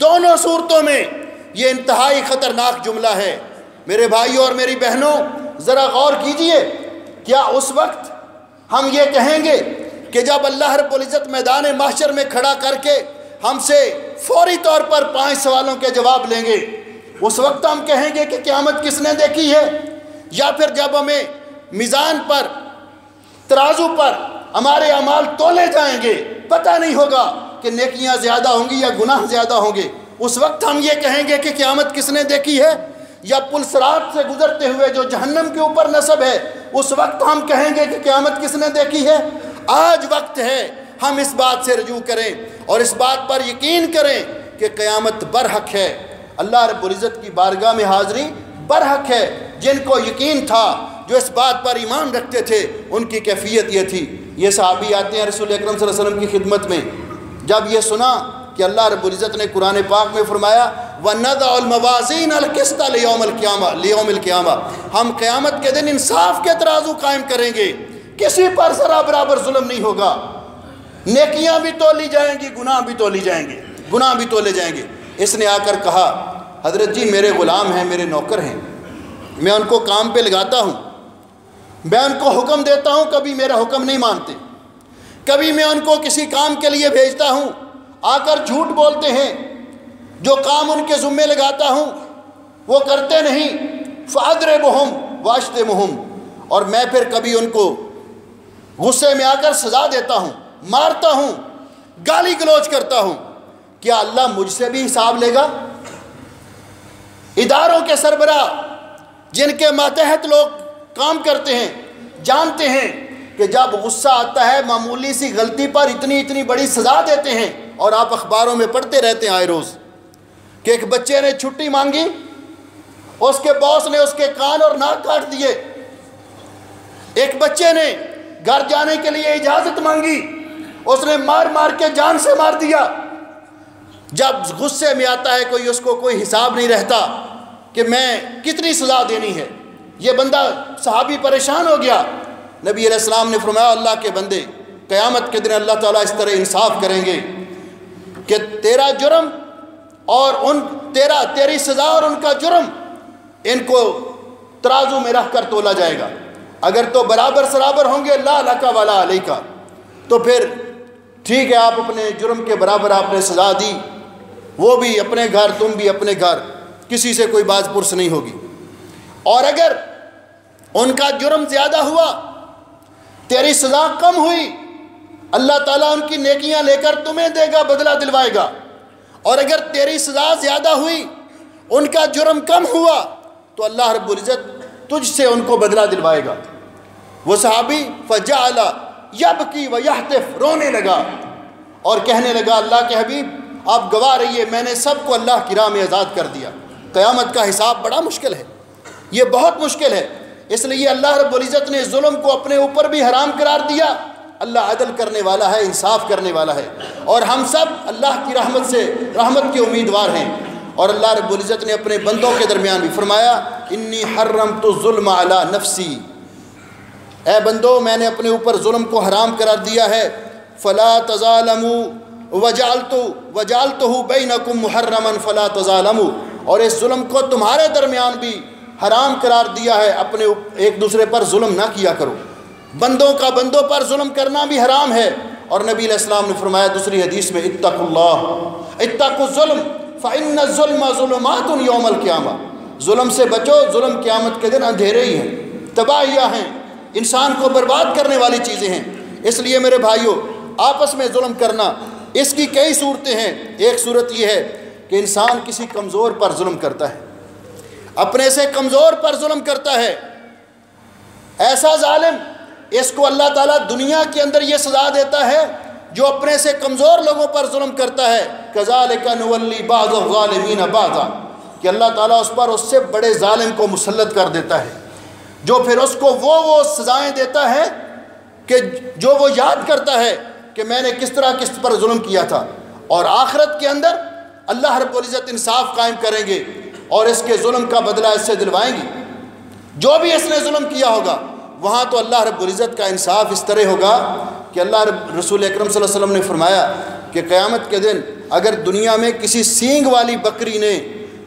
دونوں صورتوں میں یہ انتہائی خطرناک جملہ ہے۔ میرے بھائیوں اور میری بہنوں، ذرا غور کیجئے، کیا اس وقت ہم یہ کہیں گے کہ جب اللہ رب العزت میدان محشر میں کھڑا کر کے ہم سے فوری طور پر 5 سوالوں کے جواب لیں گے، اس وقت ہم کہیں گے کہ قیامت کس نے دیکھی ہے؟ یا پھر جب ہمیں میزان پر، ترازو پر ہمارے اعمال تولے جائیں گے، پتہ نہیں ہوگا کہ نیکیاں زیادہ ہوں گی یا گناہ زیادہ ہوں گے، اس وقت ہم یہ کہیں گے کہ قیامت کس نے دیکھی ہے؟ یا پل صراط سے گزرتے ہوئے جو جہنم کے اوپر نصب ہے، اس وقت ہم کہیں گے کہ قیامت کس نے دیکھی ہے؟ آج وقت ہے ہم اس بات سے رجوع کریں اور اس بات پر یقین کریں کہ قیامت برحق ہے۔ اللہ رب العزت کی بارگاہ میں حاضری برحق ہے۔ جن کو یقین تھا، جو اس بات پر ایمان رکھتے تھے، ان کی کیفیت یہ تھی۔ یہ صحابی آتے ہیں رسول اکرم صلی اللہ علیہ وسلم کی خدمت میں، جب یہ سنا کہ اللہ رب العزت نے قرآن پاک میں فرمایا وَنَضَعُ الْمَوَازِينَ الْقِسْطَ لِيَوْمِ الْقِيَامَةِ، ہم قیامت کے دن انصاف کے ترازو قائم کریں گے، کسی پر ذرا برابر ظلم نہیں ہوگا، نیکیاں بھی تولی جائیں گی، گناہ بھی تولے جائیں گے۔ اس نے آ کر کہا حضرت جی میرے غلام ہیں، میرے نوکر ہیں، میں ان کو کام پہ لگاتا ہوں، میں ان کو حکم دیتا ہوں، کبھی میرا حکم نہیں مانتے، کبھی میں ان کو کسی کام کے لیے بھیجتا ہوں، آ کر جھوٹ بولتے ہیں، جو کام ان کے ذمے لگاتا ہوں وہ کرتے نہیں، فَأَضْرِبُهُمْ وَأَشْتِمُهُمْ، اور میں پھر کبھی ان کو غصے میں آ کر سزا دیتا ہوں، مارتا ہوں، گالی گلوچ کرتا ہوں۔ کیا اللہ مجھ سے بھی حساب لے گا؟ اداروں کے سربراہ جن کے ماتحت لوگ کام کرتے ہیں جانتے ہیں کہ جب غصہ آتا ہے معمولی سی غلطی پر اتنی بڑی سزا دیتے ہیں، اور آپ اخباروں میں پڑھتے رہتے ہیں آئے روز کہ ایک بچے نے چھٹی مانگی، اس کے باس نے اس کے کان اور ناک کاٹ دیے، ایک بچے نے گھر جانے کے لیے اجازت مانگی، اس نے مار کے جان سے مار دیا۔ جب غصے میں آتا ہے کوئی، اس کو کوئی حساب نہیں رہتا کہ میں کتنی سزا دینی ہے۔ یہ بندہ صحابی پریشان ہو گیا۔ نبی علیہ السلام نے فرمایا اللہ کے بندے، قیامت کے دن اللہ تعالیٰ اس طرح انصاف کریں گے کہ تیرا جرم اور تیری سزا اور ان کا جرم، ان کو ترازو میں رکھ کر تولا جائے گا۔ اگر تو برابر سرابر ہوں گے لا لک ولا علیک، تو پھر ٹھیک ہے، آپ اپنے جرم کے برابر آپ نے سزا دی، وہ بھی اپنے گھر، تم بھی اپنے گھر، کسی سے کوئی باز پرس نہیں ہوگی۔ اور اگر ان کا جرم زیادہ ہوا، تیری سزا کم ہوئی، اللہ تعالیٰ ان کی نیکیاں لے کر تمہیں دے گا، بدلہ دلوائے گا۔ اور اگر تیری سزا زیادہ ہوئی، ان کا جرم کم ہوا، تو اللہ رب العزت تجھ سے ان کو بدلہ دلوائے گا۔ وہ صحابی فجعل یبکی ویہتف، رونے لگا اور کہنے لگا اللہ کے حبیب آپ گواہ رہیے، میں نے سب کو اللہ کی راہ میں آزاد کر دیا۔ قیامت کا حساب بڑا مشکل ہے، یہ بہت مشکل ہے، اس لیے اللہ رب العزت نے ظلم کو اپنے اوپر بھی حرام قرار دیا۔ اللہ عدل کرنے والا ہے، انصاف کرنے والا ہے، اور ہم سب اللہ کی رحمت کے امیدوار ہیں۔ اور اللہ رب العزت نے اپنے بندوں کے درمیان بھی فرمایا انی حرمت الظلم علی نفسی، اے بندو میں نے اپنے اوپر ظلم کو حرام قرار دیا ہے، فلا تظالموا وجعلتہ بینکم محرما فلا تظالموا، اور اس ظلم کو تمہارے درمیان بھی حرام قرار دیا ہے، اپنے ایک دوسرے پر ظلم نہ کیا کرو، بندوں کا بندوں پر ظلم کرنا بھی حرام ہے۔ اور نبی علیہ السلام نے فرمایا دوسری حدیث میں اتقوا اللہ اتقوا الظلم فإن الظلم ظلمات یوم القیامہ، ظلم سے بچو، ظلم قیامت کے دن اندھیرے ہی ہیں، تباہیاں ہیں، انسان کو برباد کرنے والی چیزیں ہیں۔ اس لیے میرے بھائیوں، آپس میں ظلم کرنا، اس کی کئی صورتیں ہیں۔ ایک صورت یہ ہے کہ انسان کسی کمزور پر ظلم کرتا ہے، اپنے سے کمزور پر ظلم کرتا ہے، ایسا ظالم اس کو اللہ تعالیٰ دنیا کے اندر یہ سزا دیتا ہے جو اپنے سے کمزور لوگوں پر ظلم کرتا ہے، کذالک نولی بعض الظالمین بعضا، کہ اللہ تعالیٰ اس پر اس سے بڑے ظالم کو مسلط کر دیتا ہے۔ جو پھر اس کو وہ سزائیں دیتا ہے کہ جو وہ یاد کرتا ہے کہ میں نے کس طرح کس پر ظلم کیا تھا، اور آخرت کے اندر اللہ رب العزت انصاف قائم کریں گے اور اس کے ظلم کا بدلہ اس سے دلوائیں گے۔ جو بھی اس نے ظلم کیا ہوگا وہاں تو اللہ رب العزت کا انصاف اس طرح ہوگا کہ رسول اکرم صلی اللہ علیہ وسلم نے فرمایا کہ قیامت کے دن اگر دنیا میں کسی سینگ والی بکری نے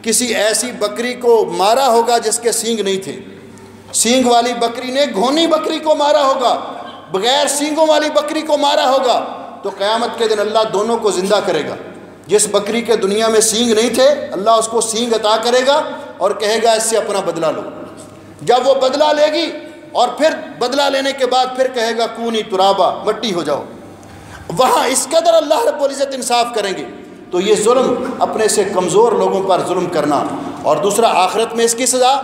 کسی ایسی بکری کو مارا ہوگا جس کے سینگ نہیں تھے، سینگ والی بکری نے گھونی بکری کو مارا ہوگا، بغیر سینگوں والی بکری کو مارا ہوگا، تو قیامت کے دن اللہ دونوں کو زندہ کرے گا۔ جس بکری کے دنیا میں سینگ نہیں تھے اللہ اس کو سینگ عطا کرے گا اور کہے گا اس سے اپنا بدلہ لو۔ جب وہ بدلہ لے گی اور پھر بدلہ لینے کے بعد پھر کہے گا کونی ترابا، مٹی ہو جاؤ، وہاں اس قدر اللہ رب العزت انصاف کریں گے۔ تو یہ ظلم اپنے سے کمزور لوگوں پر ظلم کرنا، اور دوسرا آخرت میں اس کی سزا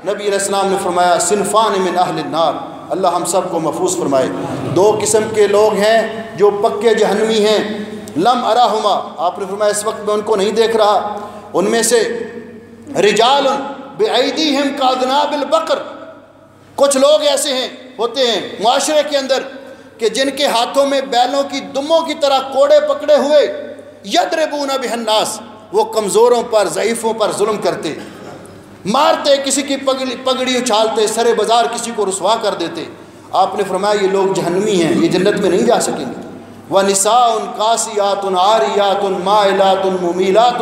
نبی علیہ السلام نے فرمایا صنفان من اہل النار، اللہ ہم سب کو محفوظ فرمائے۔ دو قسم کے لوگ ہیں جو پکے جہنمی ہیں، لم اراہما، آپ نے فرمایا اس وقت میں ان کو نہیں دیکھ رہا، ان میں سے رجال بایدیہم کاذناب البقر، کچھ لوگ ایسے ہوتے ہیں معاشرے کے اندر کہ جن کے ہاتھوں میں بیلوں کی دموں کی طرح کوڑے پکڑے ہوئے، یضربون بہ الناس، وہ کمزوروں پر ضعیفوں پر ظلم کرتے، مارتے، کسی کی پگڑی اچھالتے، سرے بازار کسی کو رسوا کر دیتے۔ آپ نے فرمایا یہ لوگ جہنمی ہیں، یہ جنت میں نہیں جا سکیں گے۔ وَنِسَاءٌ قَاسِيَاتٌ عَارِيَاتٌ مَائِلَاتٌ مُمِيلَاتٌ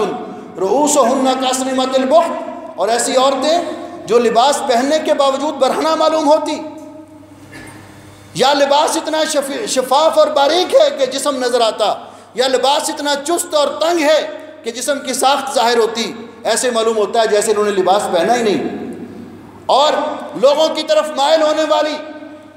رُؤُوسُهُنَّ كَأَسْنِمَةِ الْبُخْتِ، اور ایسی عورتیں جو لباس پہننے کے باوجود برہنہ معلوم ہوتی، یا لباس اتنا شفاف اور باریک ہے کہ جسم نظر آتا، یا لباس اتنا چست اور تنگ ہے کہ جسم کی ساخت ظاہر ہوتی، ایسے معلوم ہوتا ہے جیسے انہوں نے لباس پہنا ہی نہیں، اور لوگوں کی طرف مائل ہونے والی،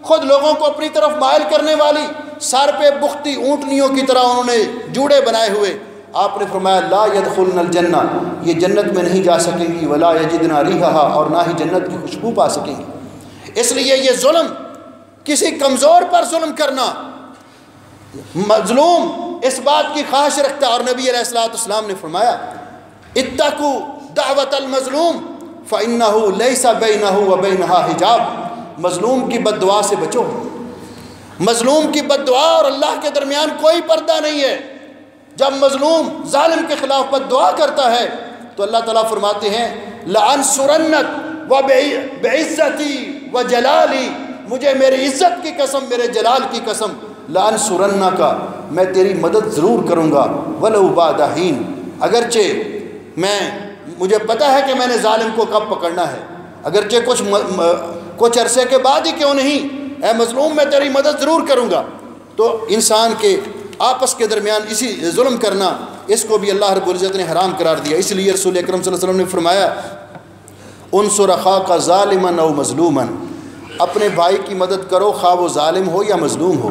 خود لوگوں کو اپنی طرف مائل کرنے والی، سر پہ بختی اونٹنیوں کی طرح انہوں نے جوڑے بنائے ہوئے۔ آپ نے فرمایا لا يدخلن الجنہ، یہ جنت میں نہیں جا سکیں گی، ولا یجدن ریحھا، اور نہ ہی جنت کی خوشبو پا سکیں گی۔ اس لیے یہ ظلم، کسی کمزور پر ظلم کرنا، مظلوم اس بات کی خواہش رکھتا، اور نبی علیہ السلام نے فرمایا اتقوا دعوت المظلوم فإنہ لیس بینہ وبینہا حجاب، مظلوم کی بد دعا سے بچو، مظلوم کی بد دعا اور اللہ کے درمیان کوئی پردہ نہیں ہے۔ جب مظلوم ظالم کے خلاف بد دعا کرتا ہے تو اللہ تعالیٰ فرماتے ہیں لَأَنْصُرَنَّكَ وَبِعِزَّتِي وَجَلَالِي، مجھے میری عزت کی قسم، میرے جلال کی قسم، لَأَنْصُرَنَّكَ، میں تیری مدد ضرور کروں گا، وَلَوْ بَعْدَ حِينٍ، اگرچہ مجھے پتہ ہے کہ میں نے ظالم کو کب پکڑنا ہے، اگرچہ کچھ عرصے کے بعد ہی کیوں نہیں، اے مظلوم میں تیری مدد ضرور کروں گا۔ تو انسان کے آپس کے درمیان اسی ظلم کرنا، اس کو بھی اللہ رب العزت نے حرام قرار دیا۔ اس لیے رسول اکرم صلی اللہ علیہ وسلم نے فرمایا انصر اخاک ظالما او مظلوما، اپنے بھائی کی مدد کرو خواہ وہ ظالم ہو یا مظلوم ہو۔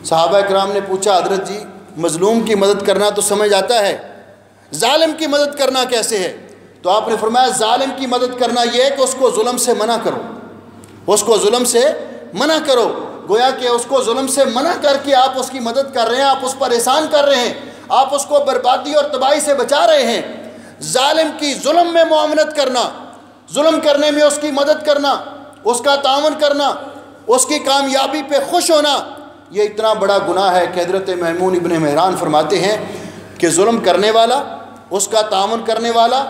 صحابہ کرام نے پوچھا حضرت جی مظلوم کی مدد کرنا تو سمجھ آتا ہے، ظالم کی مدد کرنا کیسے ہے؟ تو آپ نے فرمایا ظالم کی مدد کرنا یہ ہے کہ اس کو ظلم سے منع کرو، اس کو ظلم سے منع کرو، گویا کہ اس کو ظلم سے منع کر کے آپ اس کی مدد کر رہے ہیں، آپ اس پر احسان کر رہے ہیں، آپ اس کو بربادی اور تباہی سے بچا رہے ہیں۔ ظالم کی ظلم میں معاونت کرنا، ظلم کرنے میں اس کی مدد کرنا، اس کا تعاون کرنا، اس کی کامیابی پہ خوش ہونا، یہ اتنا بڑا گناہ ہے کہ حضرت میمون ابن مہران فرماتے ہیں کہ ظلم کرنے والا، اس کا تعاون کرنے والا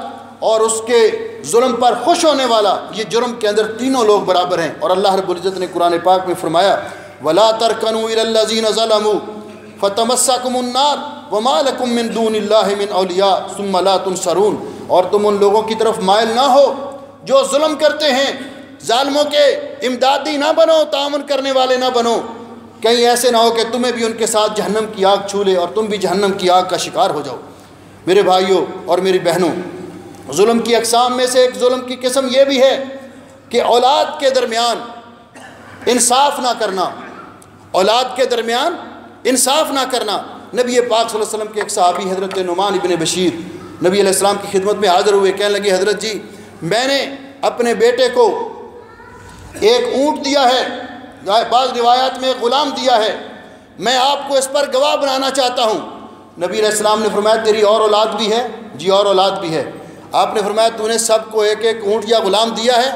اور اس کے ظلم پر خوش ہونے والا، یہ جرم کے اندر تینوں لوگ برابر ہیں۔ اور اللہ رب العزت نے قرآن پاک میں فرمایا وَلَا تَرْكَنُوا إِلَى الَّذِينَ ظَلَمُوا فَتَمَسَّكُمُ النَّارُ وَمَا لَكُم مِّن دُونِ اللَّهِ مِنْ أَوْلِيَاءَ ثُمَّ لَا تُنصَرُونَ، اور تم ان لوگوں کی طرف مائل نہ ہو جو ظلم کرتے ہیں، ظالموں کے امدادی نہ بنو، تعاون کرنے والے نہ بنو، کہیں ایسے نہ ہو کہ تمہیں بھی ان کے ساتھ جہنم کی آگ چھو لے اور تم بھی جہنم کی آگ کا شکار ہو جاؤ۔ میرے بھائیوں اور میری بہنوں، ظلم کی اقسام میں سے ایک ظلم کی قسم یہ بھی ہے کہ اولاد کے درمیان انصاف نہ کرنا، اولاد کے درمیان انصاف نہ کرنا۔ نبی پاک صلی اللہ علیہ وسلم کے ایک صحابی حضرت نعمان ابن بشیر نبی علیہ السلام کی خدمت میں حاضر ہوئے، کہنے لگے حضرت جی میں نے اپنے بیٹے کو ایک اونٹ دیا ہے، بعض روایات میں غلام دیا ہے، میں آپ کو اس پر گواہ بنانا چاہتا ہوں۔ نبی علیہ السلام نے فرمایا تیری اور اولاد بھی ہے؟ جی اور اولاد بھی ہے۔ آپ نے فرمایا تو نے سب کو ایک ایک اونٹ یا غلام دیا ہے؟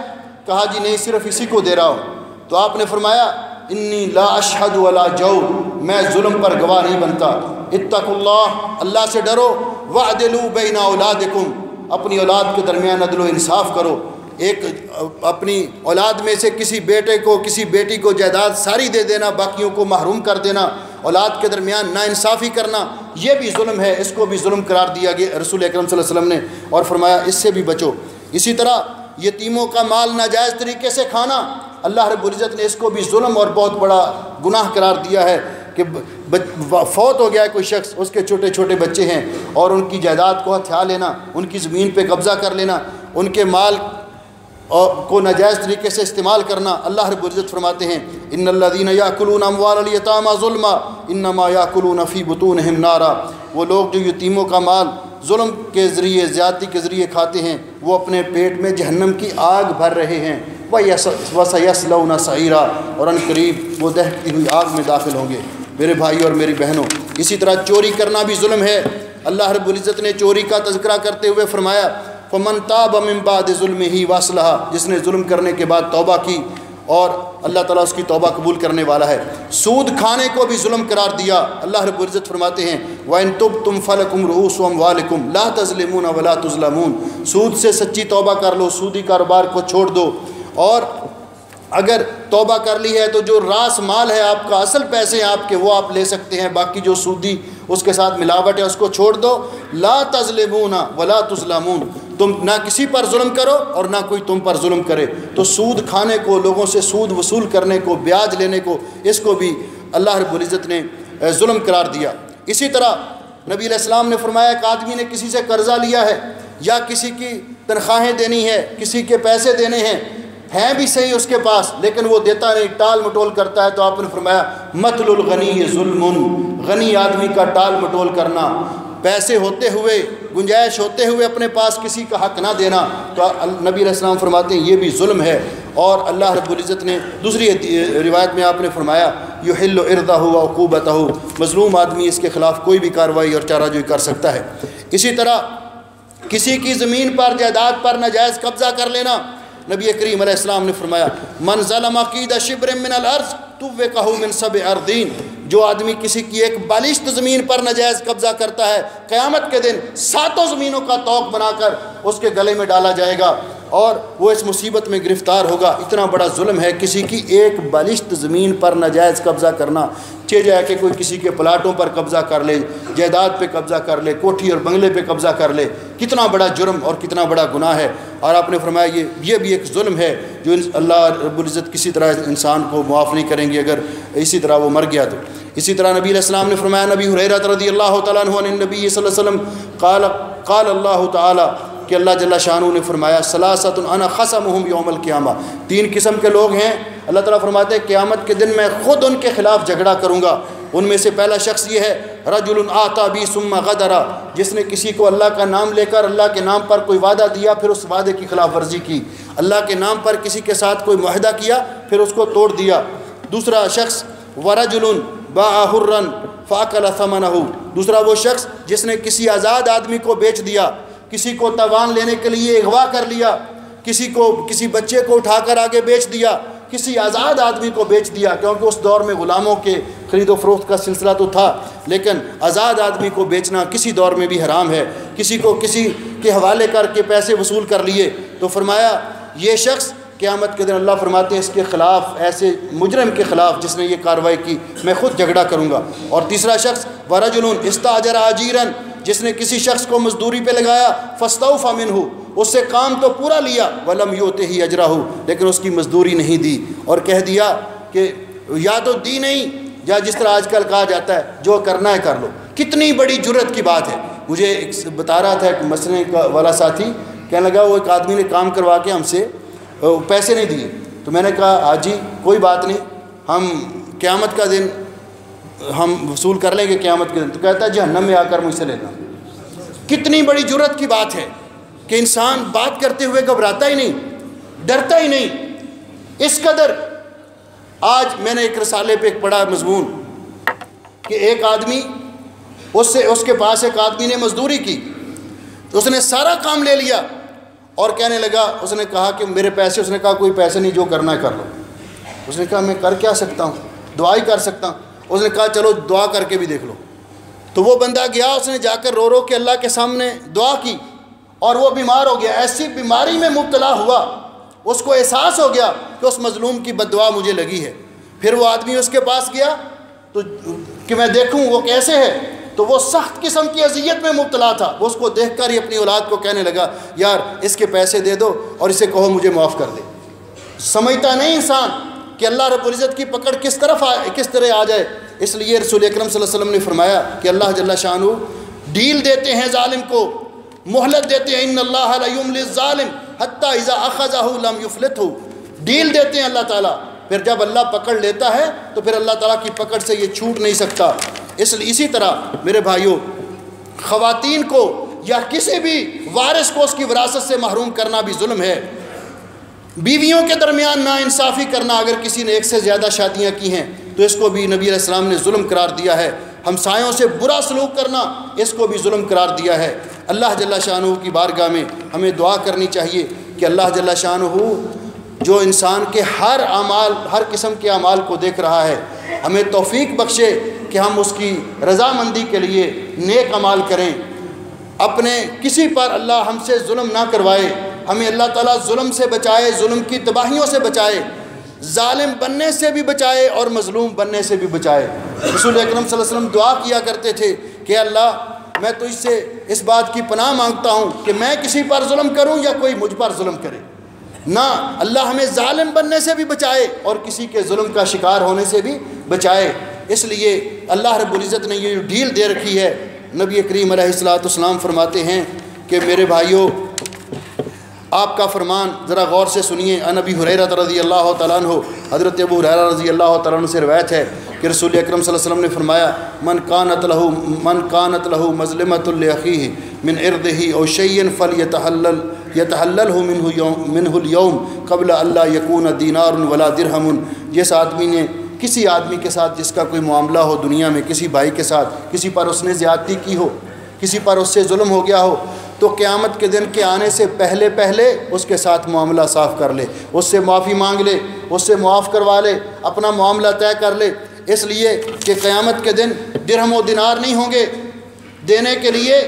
کہا جی نہیں صرف اسی کو دے رہا ہوں۔ تو آپ نے فرمایا انی لا اشہد ولا جور، میں ظلم پر گواہ نہیں بنتا۔ اتقوا اللہ، اللہ سے ڈرو، وعدلوا بین اولادکم، اپنی اولاد کے درمیان عدل و انصاف کرو۔ ایک اپنی اولاد میں سے کسی بیٹے کو کسی بیٹی کو جائیداد ساری دے دینا، باقیوں کو محروم کر دینا، اولاد کے درمیان ناانصافی کرنا، یہ بھی ظلم ہے، اس کو بھی ظلم قرار دیا گیا رسول اکرم صلی اللہ علیہ وسلم نے، اور فرمایا اس سے بھی بچو۔ اسی طرح یتیموں کا مال ناجائز طریقے سے کھانا، اللہ رب العزت نے اس کو بھی ظلم اور بہت بڑا گناہ قرار دیا ہے کہ فوت ہو گیا ہے کوئی شخص، اس کے چھوٹے چھوٹے بچے ہیں اور ان کی جائیداد کو ہتھیا لینا، ان کی زمین پہ قبضہ کر لینا، ان کے مال کو ناجائز طریقے سے استعمال کرنا۔ اللہ رب العزت فرماتے ہیں ان الذین یاکلون اموال الیتامی ظلما انما یاکلون فی بطونہم نارا، وہ لوگ جو یتیموں کا مال ظلم کے ذریعے زیادتی کے ذریعے کھاتے ہیں وہ اپنے پیٹ میں جہنم کی آگ بھر رہے ہیں، وَسَيَصْلَوْنَ سَعِيرًا، اور ان قریب وہ دہتی ہوئی آگ میں داخل ہوں گے۔ میرے بھائی اور میری بہنوں، اسی طرح چوری کرنا بھی ظلم ہے۔ اللہ رب العزت نے چوری کا تذکرہ کرتے ہوئے فرمایا فَمَن تَابَ مِن بَعْدِ ظُلْمِهِ وَأَصْلَحَ، جس نے ظلم کرنے کے بعد توبہ کی اور اللہ تعالیٰ اس کی توبہ قبول کرنے والا ہے۔ سود کھانے کو بھی ظلم قرار دیا۔ اللہ رب العزت فرماتے ہیں وَإِن تُبْتُمْ فَلَكُمْ رُءُوسُ أَمْوَالِكُمْ لَا تَظْلِمُونَ وَلَا تُظْلَمُونَ، سود سے سچی توبہ کر لو، سودی کاروبار کو چھوڑ دو، اور اگر توبہ کر لی ہے تو جو راس مال ہے آپ کا، اصل پیسے ہیں آپ کے، وہ آپ لے سکتے ہیں، باقی جو سودی اس کے ساتھ ملاوٹ ہے اس کو چھوڑ دو۔ لا تظلمون ولا تظلمون، تم نہ کسی پر ظلم کرو اور نہ کوئی تم پر ظلم کرے۔ تو سود کھانے کو، لوگوں سے سود وصول کرنے کو، بیاج لینے کو، اس کو بھی اللہ رب العزت نے ظلم قرار دیا۔ اسی طرح نبی علیہ السلام نے فرمایا ایک آدمی نے کسی سے قرضہ لیا ہے یا کسی کی تنخواہیں دینی ہے، کسی کے پیسے دینے ہیں بھی صحیح اس کے پاس لیکن وہ دیتا نہیں، ٹال مٹول کرتا ہے، تو آپ نے فرمایا مثل الغنی ظلم، غنی آدمی کا ٹال مٹول کرنا، پیسے ہوتے ہوئے، گنجائش ہوتے ہوئے اپنے پاس کسی کا حق نہ دینا، تو نبی علیہ السلام فرماتے ہیں یہ بھی ظلم ہے۔ اور اللہ رب العزت نے دوسری روایت میں آپ نے فرمایا یحل عرضہ وعقوبتہ، مظلوم آدمی اس کے خلاف کوئی بھی کارروائی اور چارہ جوئی کر سکتا ہے۔ اسی طرح کسی کی زمین پر، جائیداد پر ناجائز قبضہ کر لینا، نبی کریم علیہ السلام نے فرمایا من ظلم قید شبر من الارض توقہ من 7 اراضین، جو آدمی کسی کی ایک بالشت زمین پر ناجائز قبضہ کرتا ہے، قیامت کے دن 7 زمینوں کا طوق بنا کر اس کے گلے میں ڈالا جائے گا اور وہ اس مصیبت میں گرفتار ہوگا۔ اتنا بڑا ظلم ہے کسی کی ایک بالشت زمین پر ناجائز قبضہ کرنا، چہ جائے کہ کوئی کسی کے پلاٹوں پر قبضہ کر لے، جائیداد پہ قبضہ کر لے، کوٹھی اور بنگلے پہ قبضہ کر لے، کتنا بڑا جرم اور کتنا بڑا گناہ ہے۔ اور آپ نے فرمایا یہ بھی ایک ظلم ہے جو اللہ رب العزت کسی طرح انسان کو معاف نہیں کریں گے اگر اسی طرح وہ مر گیا تو۔ اسی طرح نبی علیہ السلام نے فرمایا، نبی ہریرہ رضی اللہ تعالیٰ عنہ عن النبی صلی اللہ علیہ وسلم قال اللہ تعالیٰ، کہ اللہ جل شانہ نے فرمایا ثلاثۃ انا خصمہم یوم القیامہ، 3 قسم کے لوگ ہیں اللہ تعالیٰ فرماتے ہیں قیامت کے دن میں خود ان کے خلاف جھگڑا کروں گا۔ ان میں سے پہلا شخص یہ ہے رجل آتا بی ثم غدر، جس نے کسی کو اللہ کا نام لے کر اللہ کے نام پر کوئی وعدہ دیا پھر اس وعدے کی خلاف ورزی کی، اللہ کے نام پر کسی کے ساتھ کوئی معاہدہ کیا پھر اس کو توڑ دیا۔ دوسرا شخص ورجل باع حرا فاکل ثمنہ، دوسرا وہ شخص جس نے کسی آزاد آدمی کو بیچ دیا، کسی کو تاوان لینے کے لیے اغوا کر لیا، کسی بچے کو اٹھا کر آگے بیچ دیا، کسی آزاد آدمی کو بیچ دیا، کیونکہ اس دور میں غلاموں کے خرید و فروخت کا سلسلہ تو تھا لیکن آزاد آدمی کو بیچنا کسی دور میں بھی حرام ہے، کسی کو کسی کے حوالے کر کے پیسے وصول کر لیے، تو فرمایا یہ شخص قیامت کے دن اللہ فرماتے ہیں اس کے خلاف، ایسے مجرم کے خلاف جس نے یہ کارروائی کی، میں خود جھگڑا کروں گا۔ اور تیسرا شخص ورجل استاجر اجیرا، جس نے کسی شخص کو مزدوری پہ لگایا فاستوفى منہ، اس سے کام تو پورا لیا ولم یؤتہ اجرہ، لیکن اس کی مزدوری نہیں دی اور کہہ دیا کہ یا تو دی نہیں یا جس طرح آج کل کہا جاتا ہے جو کرنا ہے کر لو۔ کتنی بڑی جرت کی بات ہے۔ مجھے بتا رہا تھا ایک مسئلے والا ساتھی، کہنے لگا وہ ایک آدمی نے کام کروا کے ہم سے پیسے نہیں دیے، تو میں نے کہا حاجی کوئی بات نہیں، ہم قیامت کا دن ہم وصول کر لیں گے قیامت کے دن۔ تو کہتا ہے جہنم میں آ کر مجھ سے لینا۔ کتنی بڑی جرت کی بات ہے کہ انسان بات کرتے ہوئے گھبراتا ہی نہیں، ڈرتا ہی نہیں، اس قدر۔ آج میں نے ایک رسالے پہ ایک پڑھا مضمون کہ ایک آدمی اس کے پاس ایک آدمی نے مزدوری کی، تو اس نے سارا کام لے لیا اور کہنے لگا، اس نے کہا کہ میرے پیسے، اس نے کہا کوئی پیسے نہیں، جو کرنا ہے کر لو۔ اس نے کہا میں کر کیا سکتا ہوں، دعا ہی کر سکتا ہوں۔ اس نے کہا چلو دعا کر کے بھی دیکھ لو۔ تو وہ بندہ گیا، اس نے جا کر رو رو کے اللہ کے سامنے دعا کی، اور وہ بیمار ہو گیا، ایسی بیماری میں مبتلا ہوا، اس کو احساس ہو گیا کہ اس مظلوم کی بد دعا مجھے لگی ہے۔ پھر وہ آدمی اس کے پاس گیا تو کہ میں دیکھوں وہ کیسے ہے، تو وہ سخت قسم کی اذیت میں مبتلا تھا۔ وہ اس کو دیکھ کر ہی اپنی اولاد کو کہنے لگا یار اس کے پیسے دے دو اور اسے کہو مجھے معاف کر دے۔ سمجھتا نہیں انسان کہ اللہ رب العزت کی پکڑ کس طرح آ جائے۔ اس لیے رسول اکرم صلی اللہ علیہ وسلم نے فرمایا کہ اللہ جل شانہ ڈیل دیتے ہیں ظالم کو، مہلت دیتے ہیں، ان اللہ لا یملی الظالم حتی اذا اخذہ لم یفلتہ، ڈیل دیتے ہیں اللہ تعالیٰ، پھر جب اللہ پکڑ لیتا ہے تو پھر اللہ تعالیٰ کی پکڑ سے یہ چھوٹ نہیں سکتا۔ اسی طرح میرے بھائیوں، خواتین کو یا کسی بھی وارث کو اس کی وراثت سے محروم کرنا بھی ظلم ہے۔ بیویوں کے درمیان ناانصافی کرنا، اگر کسی نے ایک سے زیادہ شادیاں کی ہیں تو اس کو بھی نبی علیہ السلام نے ظلم قرار دیا ہے۔ ہمسایوں سے برا سلوک کرنا، اس کو بھی ظلم قرار دیا ہے۔ اللہ جل شانہ کی بارگاہ میں ہمیں دعا کرنی چاہیے کہ اللہ جل شانہ جو انسان کے ہر قسم کے اعمال کو دیکھ رہا ہے، ہمیں توفیق بخشے کہ ہم اس کی رضامندی کے لیے نیک اعمال کریں، اپنے کسی پر اللہ ہم سے ظلم نہ کروائے، ہمیں اللہ تعالیٰ ظلم سے بچائے، ظلم کی تباہیوں سے بچائے، ظالم بننے سے بھی بچائے اور مظلوم بننے سے بھی بچائے۔ رسول اکرم صلی اللہ علیہ وسلم دعا کیا کرتے تھے کہ اللہ میں تجھ سے اس بات کی پناہ مانگتا ہوں کہ میں کسی پر ظلم کروں یا کوئی مجھ پر ظلم کرے، نہ اللہ ہمیں ظالم بننے سے بھی بچائے اور کسی کے ظلم کا شکار ہونے سے بھی بچائے۔ اس لیے اللہ رب العزت نے یہ ڈھیل دے رکھی ہے۔ نبی کریم علیہ الصلوۃ والسلام فرماتے ہیں کہ میرے بھائیوں، آپ کا فرمان ذرا غور سے سنیے۔ عن ابی ہریرہ رضی اللہ تعالیٰ عنہ، حضرت ابو ہریرہ رضی اللہ تعالیٰ عنہ سے روایت ہے کہ رسول اکرم صلی اللہ علیہ وسلم نے فرمایا من کانت له مظلمۃ لاخیہ من عرضہ او شیء فلیتحللہ منہ اليوم قبل الا یکون دینار ولا درہم۔ جس آدمی نے کسی آدمی کے ساتھ جس کا کوئی معاملہ ہو دنیا میں، کسی بھائی کے ساتھ، کسی پر اس نے زیادتی کی ہو، کسی پر اس سے ظلم ہو گیا ہو، تو قیامت کے دن کے آنے سے پہلے اس کے ساتھ معاملہ صاف کر لے، اس سے معافی مانگ لے، اس سے معاف کروا لے، اپنا معاملہ طے کر لے، اس لیے کہ قیامت کے دن درہم و دینار نہیں ہوں گے، دینے کے لیے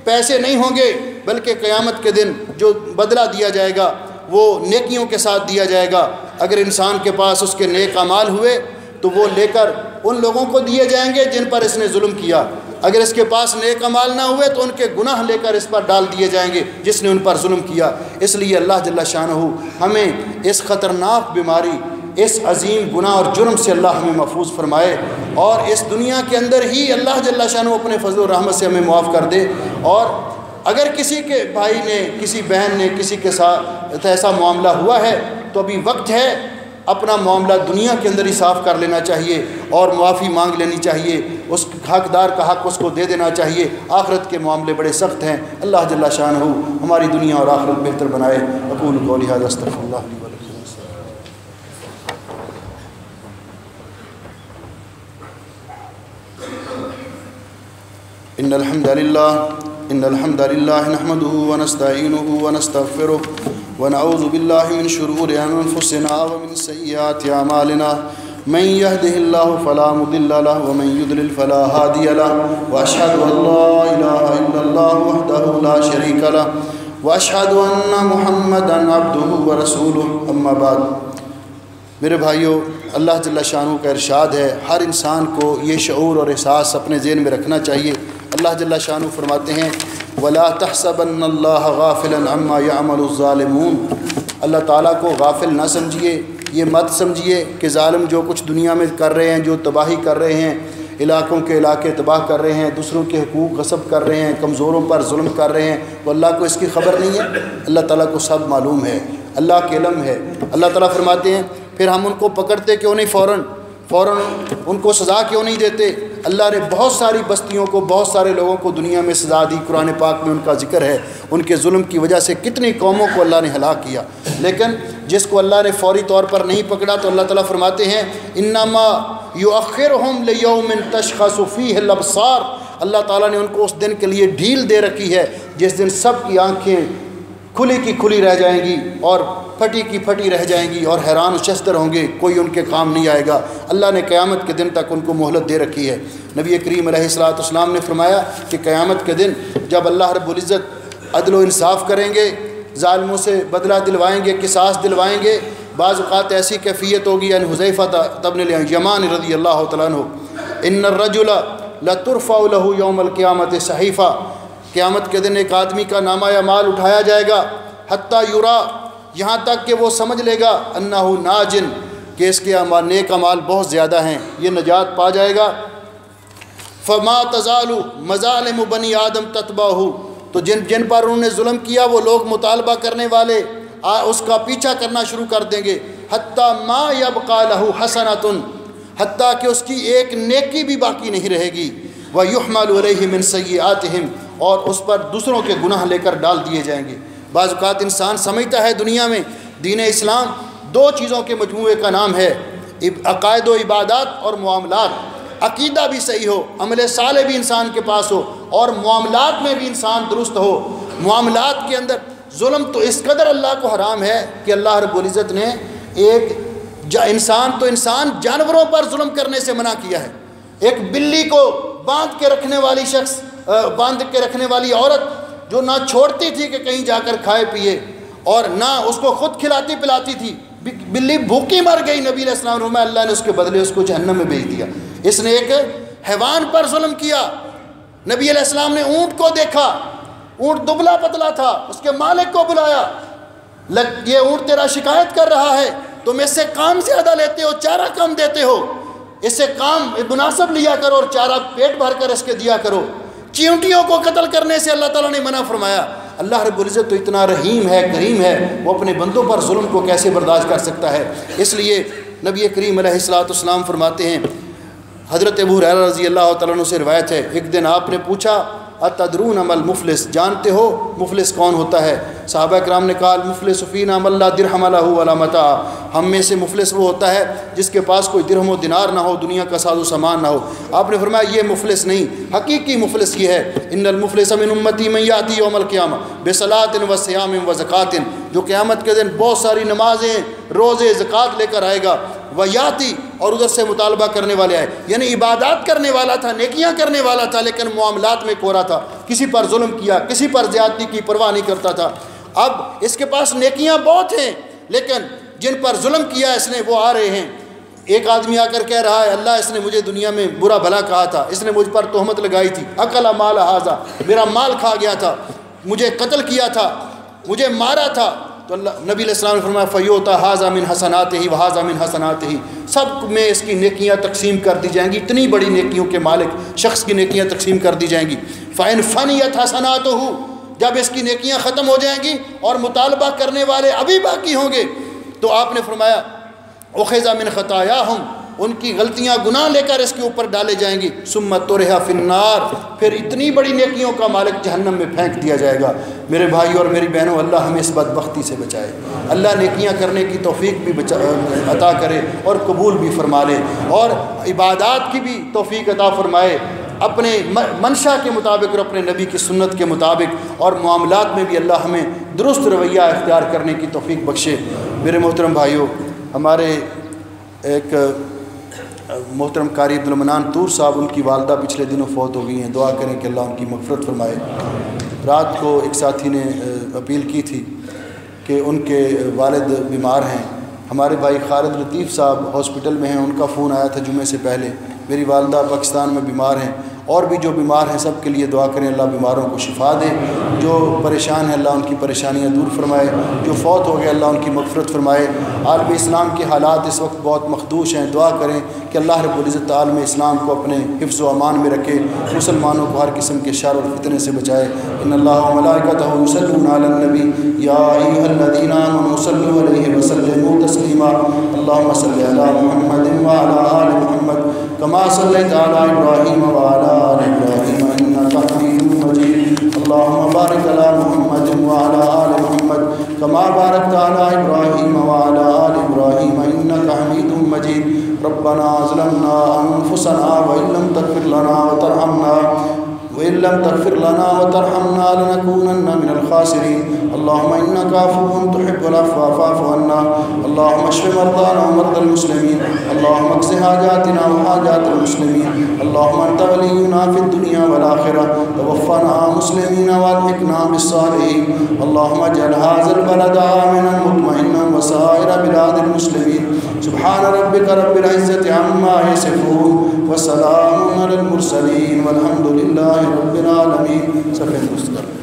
پیسے نہیں ہوں گے، بلکہ قیامت کے دن جو بدلہ دیا جائے گا وہ نیکیوں کے ساتھ دیا جائے گا۔ اگر انسان کے پاس اس کے نیک اعمال ہوئے تو وہ لے کر ان لوگوں کو دیے جائیں گے جن پر اس نے ظلم کیا، اگر اس کے پاس نیک اعمال نہ ہوئے تو ان کے گناہ لے کر اس پر ڈال دیے جائیں گے جس نے ان پر ظلم کیا۔ اس لیے اللہ جل شانہ ہمیں اس خطرناک بیماری، اس عظیم گناہ اور جرم سے اللہ ہمیں محفوظ فرمائے، اور اس دنیا کے اندر ہی اللہ جل شانہ اپنے فضل و رحمت سے ہمیں معاف کر دے۔ اور اگر کسی کے بھائی نے، کسی بہن نے، کسی کے ساتھ ایسا معاملہ ہوا ہے تو ابھی وقت ہے، اپنا معاملہ دنیا کے اندر ہی صاف کر لینا چاہیے اور معافی مانگ لینی چاہیے، اس حقدار کا حق اس کو دے دینا چاہیے۔ آخرت کے معاملے بڑے سخت ہیں۔ اللہ جل شانہ ہماری دنیا اور آخرت بہتر بنائے۔ اقول قولی ھذا استغفر اللہ لی ولکم۔ ان الحمد للہ نحمده ونستعینه ونستغفره ونعوذ باللہ من شرور انفسنا ومن سیئات اعمالنا من يهده الله فلا مضل له ومن يضلل فلا هادي له واشهد ان لا اله الا الله وحده لا شريك له واشهد ان محمدا عبده ورسوله اما بعد۔ میرے بھائیو، اللہ جل شانہ کا ارشاد ہے، ہر انسان کو یہ شعور اور احساس اپنے ذہن میں رکھنا چاہیے۔ اللہ جل شانہ فرماتے ہیں وَلَا تَحْسَبَنَّ اللَّهَ غَافِلًا عَمَّا يَعْمَلُ الظَّالِمُونَ۔ اللہ تعالیٰ کو غافل نہ سمجھیے، یہ مت سمجھیے کہ ظالم جو کچھ دنیا میں کر رہے ہیں، جو تباہی کر رہے ہیں، علاقوں کے علاقے تباہ کر رہے ہیں، دوسروں کے حقوق غصب کر رہے ہیں، کمزوروں پر ظلم کر رہے ہیں، تو اللہ کو اس کی خبر نہیں ہے؟ اللہ تعالیٰ کو سب معلوم ہے، اللہ کے علم ہے۔ اللہ تعالیٰ فرماتے ہیں پھر ہم ان کو پکڑتے کیوں نہیں فوراً ان کو سزا کیوں نہیں دیتے؟ اللہ نے بہت ساری بستیوں کو، بہت سارے لوگوں کو دنیا میں سزا دی، قرآن پاک میں ان کا ذکر ہے، ان کے ظلم کی وجہ سے کتنی قوموں کو اللہ نے ہلاک کیا۔ لیکن جس کو اللہ نے فوری طور پر نہیں پکڑا تو اللہ تعالیٰ فرماتے ہیں انما یؤخرہم لیوم تشخص فیہ الابصار۔ اللہ تعالیٰ نے ان کو اس دن کے لیے ڈھیل دے رکھی ہے جس دن سب کی آنکھیں کھلی کی کھلی رہ جائیں گی اور پھٹی کی پھٹی رہ جائیں گی اور حیران و شستر ہوں گے، کوئی ان کے کام نہیں آئے گا۔ اللہ نے قیامت کے دن تک ان کو مہلت دے رکھی ہے۔ نبی کریم علیہ الصلوۃ والسلام نے فرمایا کہ قیامت کے دن جب اللہ رب العزت عدل و انصاف کریں گے، ظالموں سے بدلہ دلوائیں گے، قصاص دلوائیں گے، بعض اوقات ایسی کیفیت ہوگی، یعنی حذیفہ بن الیمان رضی اللہ تعالیٰ عنہ، ان الرجل لترفع له یوم القیامت صحیفہ، قیامت کے دن ایک آدمی کا نامہ اعمال اٹھایا جائے گا، حتی یرا، یہاں تک کہ وہ سمجھ لے گا، انہ ناجن، کہ اس کے نیک اعمال بہت زیادہ ہیں، یہ نجات پا جائے گا۔ فما تزال مظالم بنی آدم تتبعہ، تو جن پر انہوں نے ظلم کیا وہ لوگ مطالبہ کرنے والے اس کا پیچھا کرنا شروع کر دیں گے، حتی ما یبقى لہ حسنۃ، حتیٰ کہ اس کی ایک نیکی بھی باقی نہیں رہے گی، وَيُحْمَلُ عَلَيْهِ مِنْ سَيِّئَاتِهِمْ، اور اس پر دوسروں کے گناہ لے کر ڈال دیے جائیں گے۔ بعض اوقات انسان سمجھتا ہے دنیا میں دین اسلام دو چیزوں کے مجموعے کا نام ہے، عقائد و عبادات اور معاملات۔ عقیدہ بھی صحیح ہو، عمل صالح بھی انسان کے پاس ہو، اور معاملات میں بھی انسان درست ہو۔ معاملات کے اندر ظلم تو اس قدر اللہ کو حرام ہے کہ اللہ رب العزت نے ایک انسان جانوروں پر ظلم کرنے سے منع کیا ہے۔ ایک بلی کو باندھ کے رکھنے والی عورت جو نہ چھوڑتی تھی کہ کہیں جا کر کھائے پیے، اور نہ اس کو خود کھلاتی پلاتی تھی، بلی بھوکی مر گئی، نبی علیہ السلام نے فرمایا اللہ نے اس کے بدلے اس کو جہنم میں بھیج دیا۔ اس نے ایک حیوان پر ظلم کیا۔ نبی علیہ السلام نے اونٹ کو دیکھا، اونٹ دبلا پتلا تھا، اس کے مالک کو بلایا، یہ اونٹ تیرا شکایت کر رہا ہے، تم اس سے کام زیادہ لیتے ہو، چارہ کم دیتے ہو، اس سے کام مناسب لیا کرو اور چارہ پیٹ بھر کر اس کے دیا کرو۔ چیونٹیوں کو قتل کرنے سے اللہ تعالیٰ نے منع فرمایا۔ اللہ رب العزت تو اتنا رحیم ہے، کریم ہے، وہ اپنے بندوں پر ظلم کو کیسے برداشت کر سکتا ہے؟ اس لیے نبی کریم علیہ الصلوۃ والسلام فرماتے ہیں، حضرت ابو ہریرہ رضی اللہ تعالیٰ عنہ سے روایت ہے، ایک دن آپ نے پوچھا اتدرون ما المفلس، جانتے ہو مفلس کون ہوتا ہے؟ صحابہ کرام نے کہا المفلس فینا من لا درہم لہ ولا متاع، ہم میں سے مفلس وہ ہوتا ہے جس کے پاس کوئی درہم و دینار نہ ہو، دنیا کا ساز و سامان نہ ہو۔ آپ نے فرمایا یہ مفلس نہیں، حقیقی مفلس یہ ہے، ان المفلس من امتی من یاتی یوم القیامہ بصلاۃ و صیام و زکوٰۃ، جو قیامت کے دن بہت ساری نمازیں، روزے، زکوٰۃ لے کر آئے گا، ویاتی، اور ادھر سے مطالبہ کرنے والے آئے، یعنی عبادات کرنے والا تھا، نیکیاں کرنے والا تھا، لیکن معاملات میں کورا تھا، کسی پر ظلم کیا، کسی پر زیادتی کی پرواہ نہیں کرتا تھا۔ اب اس کے پاس نیکیاں بہت ہیں، لیکن جن پر ظلم کیا اس نے وہ آ رہے ہیں۔ ایک آدمی آ کر کہہ رہا ہے اللہ اس نے مجھے دنیا میں برا بھلا کہا تھا، اس نے مجھ پر تہمت لگائی تھی، اکل مال ھذا، میرا مال کھا گیا تھا، مجھے قتل کیا تھا، مجھے مارا تھا، تو اللہ نبی علیہ السلام نے فرمایا فیوتا ھذا من حسناتہ وھذا من حسناتہ، سب میں اس کی نیکیاں تقسیم کر دی جائیں گی، اتنی بڑی نیکیوں کے مالک شخص کی نیکیاں تقسیم کر دی جائیں گی۔ فإن فنیت حسناتہ، جب اس کی نیکیاں ختم ہو جائیں گی اور مطالبہ کرنے والے ابھی باقی ہوں گے، تو آپ نے فرمایا اخذ من خطایاہم، ان کی غلطیاں گناہ لے کر اس کے اوپر ڈالے جائیں گی، ثم طرح فی النار، پھر اتنی بڑی نیکیوں کا مالک جہنم میں پھینک دیا جائے گا۔ میرے بھائی اور میری بہنوں، اللہ ہمیں اس بدبختی سے بچائے، اللہ نیکیاں کرنے کی توفیق بھی عطا کرے اور قبول بھی فرما لے، اور عبادات کی بھی توفیق عطا فرمائے اپنے منشا کے مطابق اور اپنے نبی کی سنت کے مطابق، اور معاملات میں بھی اللہ ہمیں درست رویہ اختیار کرنے کی توفیق بخشے۔ میرے محترم بھائیوں، ہمارے ایک محترم قاری عبدالمنان طور صاحب، ان کی والدہ پچھلے دنوں فوت ہو گئی ہیں، دعا کریں کہ اللہ ان کی مغفرت فرمائے۔ رات کو ایک ساتھی نے اپیل کی تھی کہ ان کے والد بیمار ہیں، ہمارے بھائی خالد لطیف صاحب ہاسپٹل میں ہیں، ان کا فون آیا تھا جمعے سے پہلے، میری والدہ پاکستان میں بیمار ہیں، اور بھی جو بیمار ہیں سب کے لیے دعا کریں اللہ بیماروں کو شفا دے، جو پریشان ہیں اللہ ان کی پریشانیاں دور فرمائے، جو فوت ہو گئے اللہ ان کی مغفرت فرمائے۔ عالم اسلام کے حالات اس وقت بہت مخدوش ہیں، دعا کریں کہ اللہ رب العزت عالم اسلام کو اپنے حفظ و امان میں رکھے، مسلمانوں کو ہر قسم کے شر اور فتنے سے بچائے۔ ان اللہ و ملائکتہ یصلون علی النبی یا ایھا الذین آمنوا صلوا علیہ وسلموا تسلیما، اللهم صل علی محمد وعلی آل محمد کما صلیت علی ابراہیم وعلی آل ابراہیم انک حمید مجید، اللهم بارک علی محمد وعلی آل محمد کما بارکت علی ابراہیم وعلی آل ابراہیم انک حمید مجید۔ ربنا ظلمنا انفسنا وان لم تغفر لنا وترحمنا وان لم تغفر لنا وترحمنا لنكونن من الخاسرين اللهم إنك عفو تحب العفو فاعف عنا اللهم اشف مرضانا ومرضى المسلمين اللهم اقض حاجاتنا وحاجات المسلمين اللهم أنت ولينا في الدنيا والآخرة توفنا مسلمين والحقنا بالصالحين اللهم اجعل هذا البلد آمنا مطمئنا وسائر بلاد المسلمين سبحان ربك رب العزة عما يصفون وسلام على المرسلين والحمد لله رب العالمين.